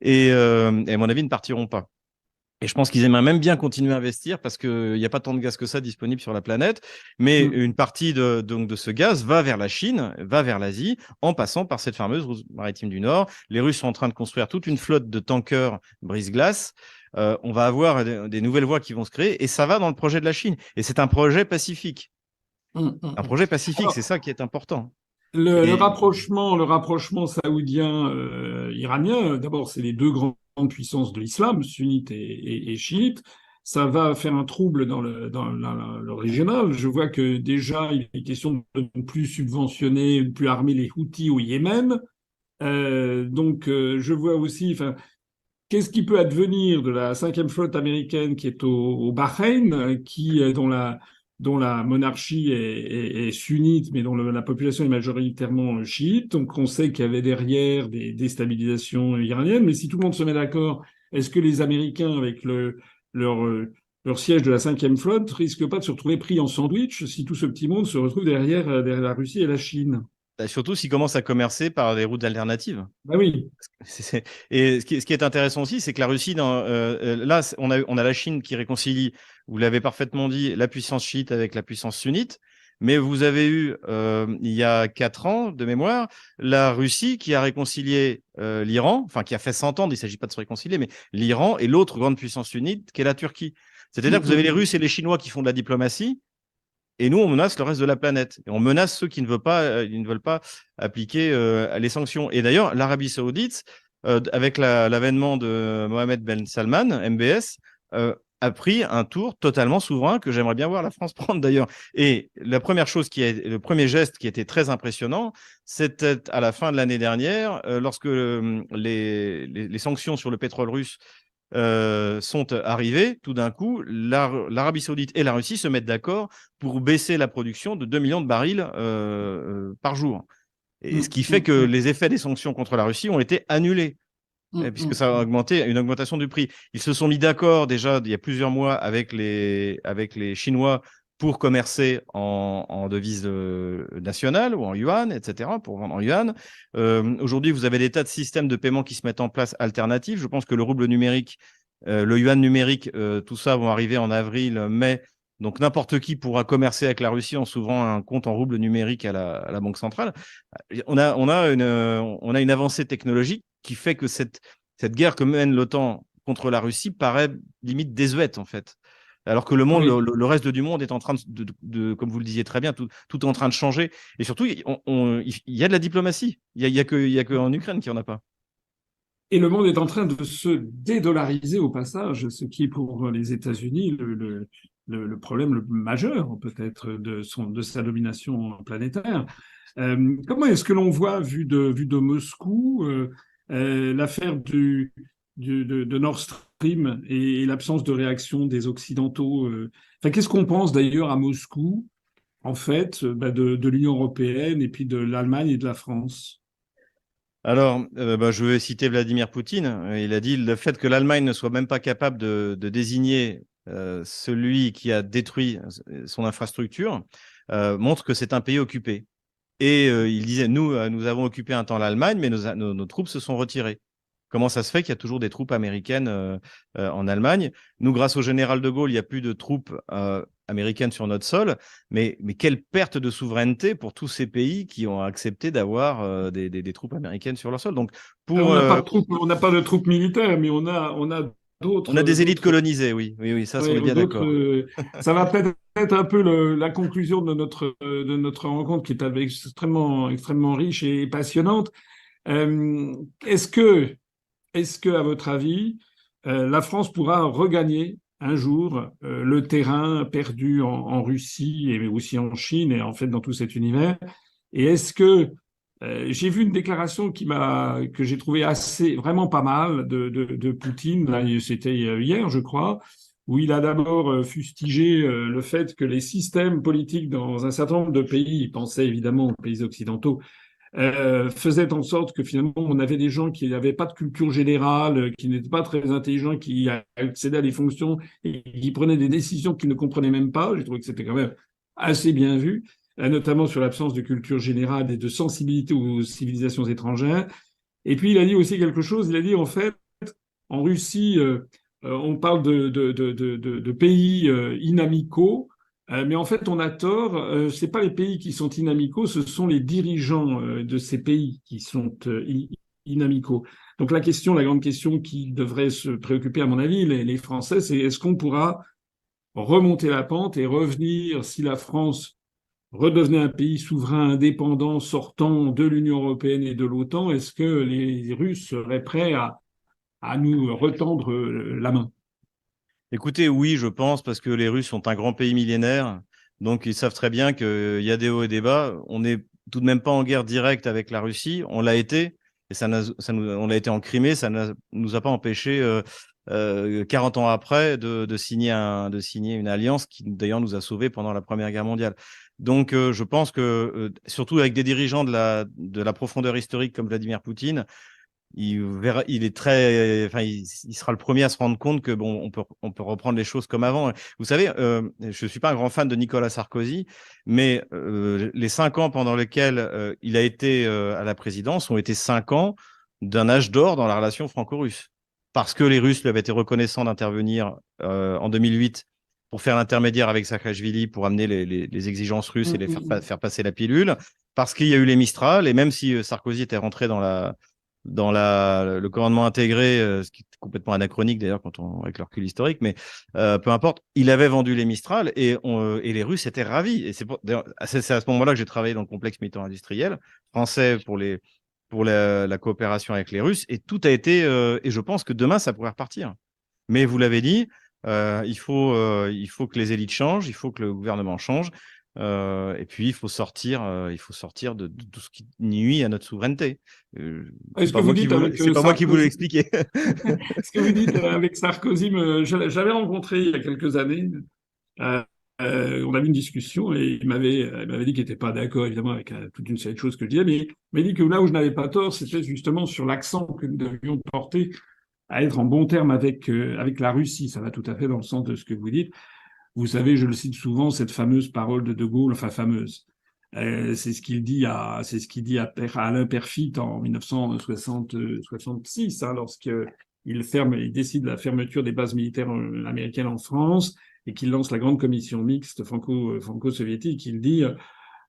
Et à mon avis, ils ne partiront pas. Et je pense qu'ils aimeraient même bien continuer à investir parce qu'il n'y a pas tant de gaz que ça disponible sur la planète. Mais une partie donc de ce gaz va vers la Chine, va vers l'Asie, en passant par cette fameuse route maritime du Nord. Les Russes sont en train de construire toute une flotte de tankers brise-glace. On va avoir des nouvelles voies qui vont se créer et ça va dans le projet de la Chine. Et c'est un projet pacifique. Un projet pacifique, c'est Alors, ça qui est important. le Et rapprochement saoudien-iranien, d'abord, c'est les deux grandes puissances de l'islam, sunnite et chiite. Ça va faire un trouble dans le régional. Je vois que déjà, il est question de ne plus subventionner, de ne plus armer les Houthis au Yémen. Donc, je vois aussi, enfin, qu'est-ce qui peut advenir de la cinquième flotte américaine qui est au Bahreïn, dont la monarchie est sunnite, mais dont la population est majoritairement chiite. Donc on sait qu'il y avait derrière des déstabilisations iraniennes. Mais si tout le monde se met d'accord, est-ce que les Américains, avec leur siège de la cinquième flotte, risquent pas de se retrouver pris en sandwich si tout ce petit monde se retrouve derrière la Russie et la Chine? surtout s'ils commencent à commercer par des routes alternatives. Ben oui. Et ce qui est intéressant aussi, c'est que la Russie, là, on a la Chine qui réconcilie, vous l'avez parfaitement dit, la puissance chiite avec la puissance sunnite. Mais vous avez eu, il y a 4 ans de mémoire, la Russie qui a réconcilié l'Iran, enfin qui a fait s'entendre, il ne s'agit pas de se réconcilier, mais l'Iran et l'autre grande puissance sunnite qui est la Turquie. C'est-à-dire que vous avez les Russes et les Chinois qui font de la diplomatie, et nous, on menace le reste de la planète. Et on menace ceux qui ne veulent pas appliquer les sanctions. Et d'ailleurs, l'Arabie Saoudite, avec l'avènement de Mohamed Ben Salman, MBS, a pris un tour totalement souverain que j'aimerais bien voir la France prendre d'ailleurs. Et le premier geste qui était très impressionnant, c'était à la fin de l'année dernière, lorsque les sanctions sur le pétrole russe sont arrivés, tout d'un coup, l'Arabie Saoudite et la Russie se mettent d'accord pour baisser la production de 2 millions de barils par jour. Et ce qui fait que les effets des sanctions contre la Russie ont été annulés, puisque ça a augmenté une augmentation du prix. Ils se sont mis d'accord déjà il y a plusieurs mois avec les Chinois pour commercer en devise nationale ou en yuan, etc., pour vendre en yuan. Aujourd'hui, vous avez des tas de systèmes de paiement qui se mettent en place alternatifs. Je pense que le rouble numérique, le yuan numérique, tout ça vont arriver en avril, mai. Donc, n'importe qui pourra commercer avec la Russie en s'ouvrant un compte en rouble numérique à la Banque centrale. On a une avancée technologique qui fait que cette guerre que mène l'OTAN contre la Russie paraît limite désuète, en fait. Alors que le monde, Oui. le reste du monde est en train comme vous le disiez très bien, tout est en train de changer. Et surtout, il y a de la diplomatie. Il y a que en Ukraine qu'il n'y en a pas. Et le monde est en train de se dédollariser au passage, ce qui est pour les États-Unis le problème le majeur peut-être de sa domination planétaire. Comment est-ce que l'on voit, vu de Moscou, l'affaire de Nord Stream et l'absence de réaction des Occidentaux? Enfin, qu'est-ce qu'on pense d'ailleurs à Moscou, en fait, de l'Union européenne et puis de l'Allemagne et de la France? Alors, je vais citer Vladimir Poutine. Il a dit le fait que l'Allemagne ne soit même pas capable de désigner celui qui a détruit son infrastructure montre que c'est un pays occupé. Et il disait, nous avons occupé un temps l'Allemagne, mais nos troupes se sont retirées. Comment ça se fait qu'il y a toujours des troupes américaines en Allemagne? Nous, grâce au général de Gaulle, il n'y a plus de troupes américaines sur notre sol, mais quelle perte de souveraineté pour tous ces pays qui ont accepté d'avoir des troupes américaines sur leur sol. Donc, Alors, pour, on n'a pas de troupes militaires, mais on a des élites d'autres, colonisées, oui, oui, oui, ça, on ouais, est bien d'accord. ça va peut-être être un peu la conclusion de notre rencontre qui est extrêmement riche et passionnante. Euh, est-ce que, à votre avis, la France pourra regagner un jour le terrain perdu en Russie et aussi en Chine et en fait dans tout cet univers? Et est-ce que j'ai vu une déclaration que j'ai trouvé vraiment pas mal de Poutine. Là, c'était hier, je crois, où il a d'abord fustigé le fait que les systèmes politiques dans un certain nombre de pays, il pensait évidemment aux pays occidentaux, faisait en sorte que finalement on avait des gens qui n'avaient pas de culture générale, qui n'étaient pas très intelligents, qui accédaient à des fonctions et qui prenaient des décisions qu'ils ne comprenaient même pas. J'ai trouvé que c'était quand même assez bien vu, notamment sur l'absence de culture générale et de sensibilité aux civilisations étrangères. Et puis il a dit aussi quelque chose, il a dit en fait, en Russie, on parle de pays inamicaux, mais en fait, on a tort. C'est pas les pays qui sont inamicaux, ce sont les dirigeants de ces pays qui sont inamicaux. Donc la grande question qui devrait se préoccuper, à mon avis, les Français, c'est est-ce qu'on pourra remonter la pente et revenir, si la France redevenait un pays souverain, indépendant, sortant de l'Union européenne et de l'OTAN, est-ce que les Russes seraient prêts à nous retendre la main? Écoutez, oui, je pense, parce que les Russes sont un grand pays millénaire, donc ils savent très bien qu'il y a des hauts et des bas. On n'est tout de même pas en guerre directe avec la Russie, on l'a été, et on l'a été en Crimée, ça ne nous a pas empêché, 40 ans après, de signer de signer une alliance qui d'ailleurs nous a sauvés pendant la Première Guerre mondiale. Donc je pense que, surtout avec des dirigeants de la profondeur historique comme Vladimir Poutine, il est très, enfin, il sera le premier à se rendre compte que bon, on peut reprendre les choses comme avant. Vous savez, je suis pas un grand fan de Nicolas Sarkozy, mais les 5 ans pendant lesquels il a été à la présidence ont été 5 ans d'un âge d'or dans la relation franco-russe, parce que les Russes lui avaient été reconnaissants d'intervenir en 2008 pour faire l'intermédiaire avec Saakashvili pour amener les exigences russes et les faire passer la pilule, parce qu'il y a eu les Mistral, et même si Sarkozy était rentré le commandement intégré, ce qui est complètement anachronique d'ailleurs avec le recul historique, mais peu importe, il avait vendu les Mistral et les Russes étaient ravis. Et c'est à ce moment-là que j'ai travaillé dans le complexe militaire-industriel français pour la coopération avec les Russes, et tout a été, et je pense que demain ça pourrait repartir. Mais vous l'avez dit, il faut que les élites changent, il faut que le gouvernement change. Et puis, il faut sortir de tout ce qui nuit à notre souveraineté. Est-ce que vous dites avec C'est pas moi qui voulais Sarkozy, l'expliquer. ce que vous dites avec Sarkozy, j'avais rencontré il y a quelques années, euh, on avait une discussion et il m'avait dit qu'il n'était pas d'accord évidemment avec toute une série de choses que je disais, mais il m'a dit que là où je n'avais pas tort, c'était justement sur l'accent que nous devions porter à être en bon terme avec la Russie. Ça va tout à fait dans le sens de ce que vous dites. Vous savez, je le cite souvent, cette fameuse parole de Gaulle, enfin fameuse. C'est ce qu'il dit à Alain Peyrefitte en 1966, hein, il décide la fermeture des bases militaires américaines en France et qu'il lance la grande commission mixte franco-soviétique. Il dit,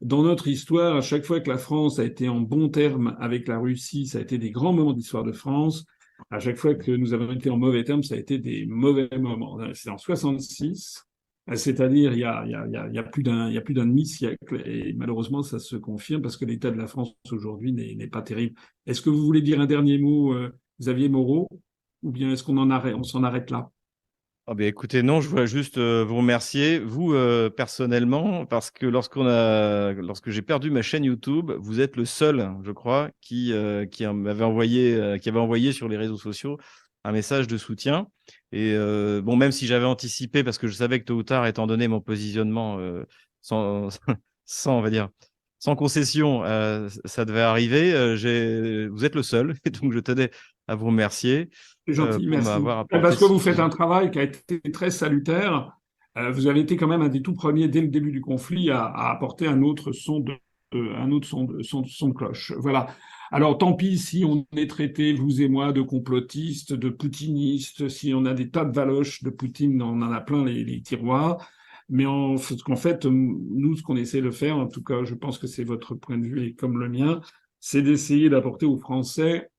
dans notre histoire, à chaque fois que la France a été en bon terme avec la Russie, ça a été des grands moments d'histoire de France. À chaque fois que nous avons été en mauvais termes, ça a été des mauvais moments. C'est en 66. C'est-à-dire, il y a plus d'un demi-siècle, et malheureusement, ça se confirme parce que l'état de la France aujourd'hui n'est pas terrible. Est-ce que vous voulez dire un dernier mot, Xavier Moreau, ou bien est-ce on s'en arrête là? Ah ben écoutez, non, je voudrais juste vous remercier, vous personnellement, parce que lorsque j'ai perdu ma chaîne YouTube, vous êtes le seul, je crois, qui avait envoyé sur les réseaux sociaux un message de soutien. Et bon, même si j'avais anticipé, parce que je savais que tôt ou tard, étant donné mon positionnement sans, on va dire, sans concession, ça devait arriver. Vous êtes le seul, et donc je tenais à vous remercier C'est gentil, pour merci. m'avoir apporté Parce que vous faites un travail qui a été très salutaire. Vous avez été quand même un des tout premiers, dès le début du conflit, à apporter un autre son de cloche. Voilà. Alors, tant pis si on est traité, vous et moi, de complotistes, de poutinistes, si on a des tas de valoches de Poutine, on en a plein les tiroirs. Mais qu'en fait, nous, ce qu'on essaie de faire, en tout cas, je pense que c'est votre point de vue et comme le mien, c'est d'essayer d'apporter aux Français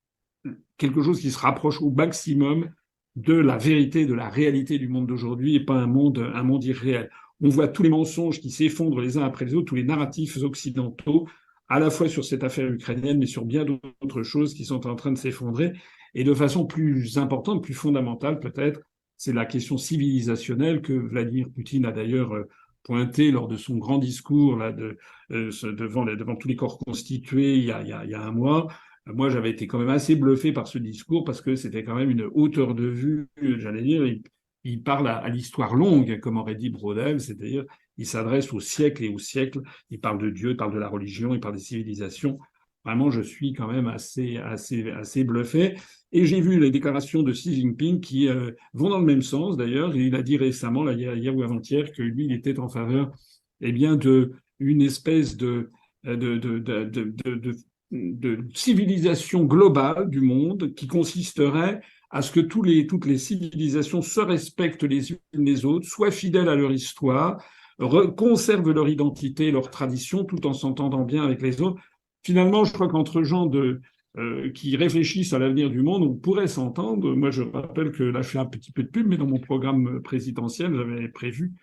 quelque chose qui se rapproche au maximum de la vérité, de la réalité du monde d'aujourd'hui et pas un monde irréel. On voit tous les mensonges qui s'effondrent les uns après les autres, tous les narratifs occidentaux, à la fois sur cette affaire ukrainienne, mais sur bien d'autres choses qui sont en train de s'effondrer. Et de façon plus importante, plus fondamentale peut-être, c'est la question civilisationnelle que Vladimir Poutine a d'ailleurs pointé lors de son grand discours là, devant tous les corps constitués il y a un mois. Moi, j'avais été quand même assez bluffé par ce discours parce que c'était quand même une hauteur de vue, j'allais dire. Il parle à l'histoire longue, comme aurait dit Brodel, c'est-à-dire il s'adresse aux siècles et aux siècles. Il parle de Dieu, il parle de la religion, il parle des civilisations. Vraiment, je suis quand même assez bluffé. Et j'ai vu les déclarations de Xi Jinping qui vont dans le même sens, d'ailleurs. Il a dit récemment, là, hier ou avant-hier, que lui, il était en faveur, eh bien, de une espèce de civilisation globale du monde qui consisterait à ce que toutes les civilisations se respectent les unes les autres, soient fidèles à leur histoire, conservent leur identité, leur tradition, tout en s'entendant bien avec les autres. Finalement, je crois qu'entre gens qui réfléchissent à l'avenir du monde, on pourrait s'entendre. Moi, je rappelle que là, je fais un petit peu de pub, mais dans mon programme présidentiel, j'avais prévu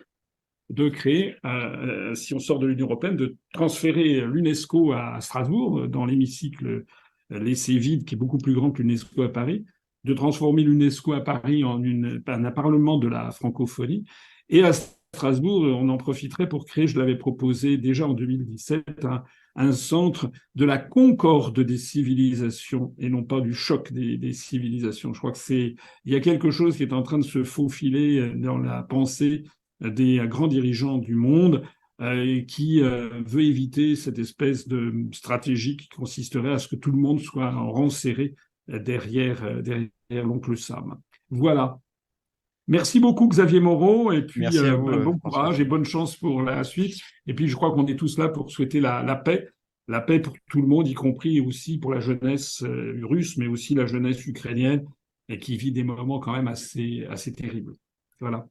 de créer, si on sort de l'Union européenne, de transférer l'UNESCO à Strasbourg, dans l'hémicycle laissé vide, qui est beaucoup plus grand que l'UNESCO à Paris, de transformer l'UNESCO à Paris en un parlement de la francophonie. Et à Strasbourg, on en profiterait pour créer, je l'avais proposé déjà en 2017, un centre de la concorde des civilisations et non pas du choc des civilisations. Je crois que il y a quelque chose qui est en train de se faufiler dans la pensée des grands dirigeants du monde qui veut éviter cette espèce de stratégie qui consisterait à ce que tout le monde soit en rang serré derrière l'oncle Sam. Voilà. Merci beaucoup Xavier Moreau et puis Merci à vous, bon François. courage et bonne chance pour la suite. Et puis je crois qu'on est tous là pour souhaiter la paix pour tout le monde, y compris aussi pour la jeunesse russe, mais aussi la jeunesse ukrainienne, et qui vit des moments quand même assez terribles. Voilà.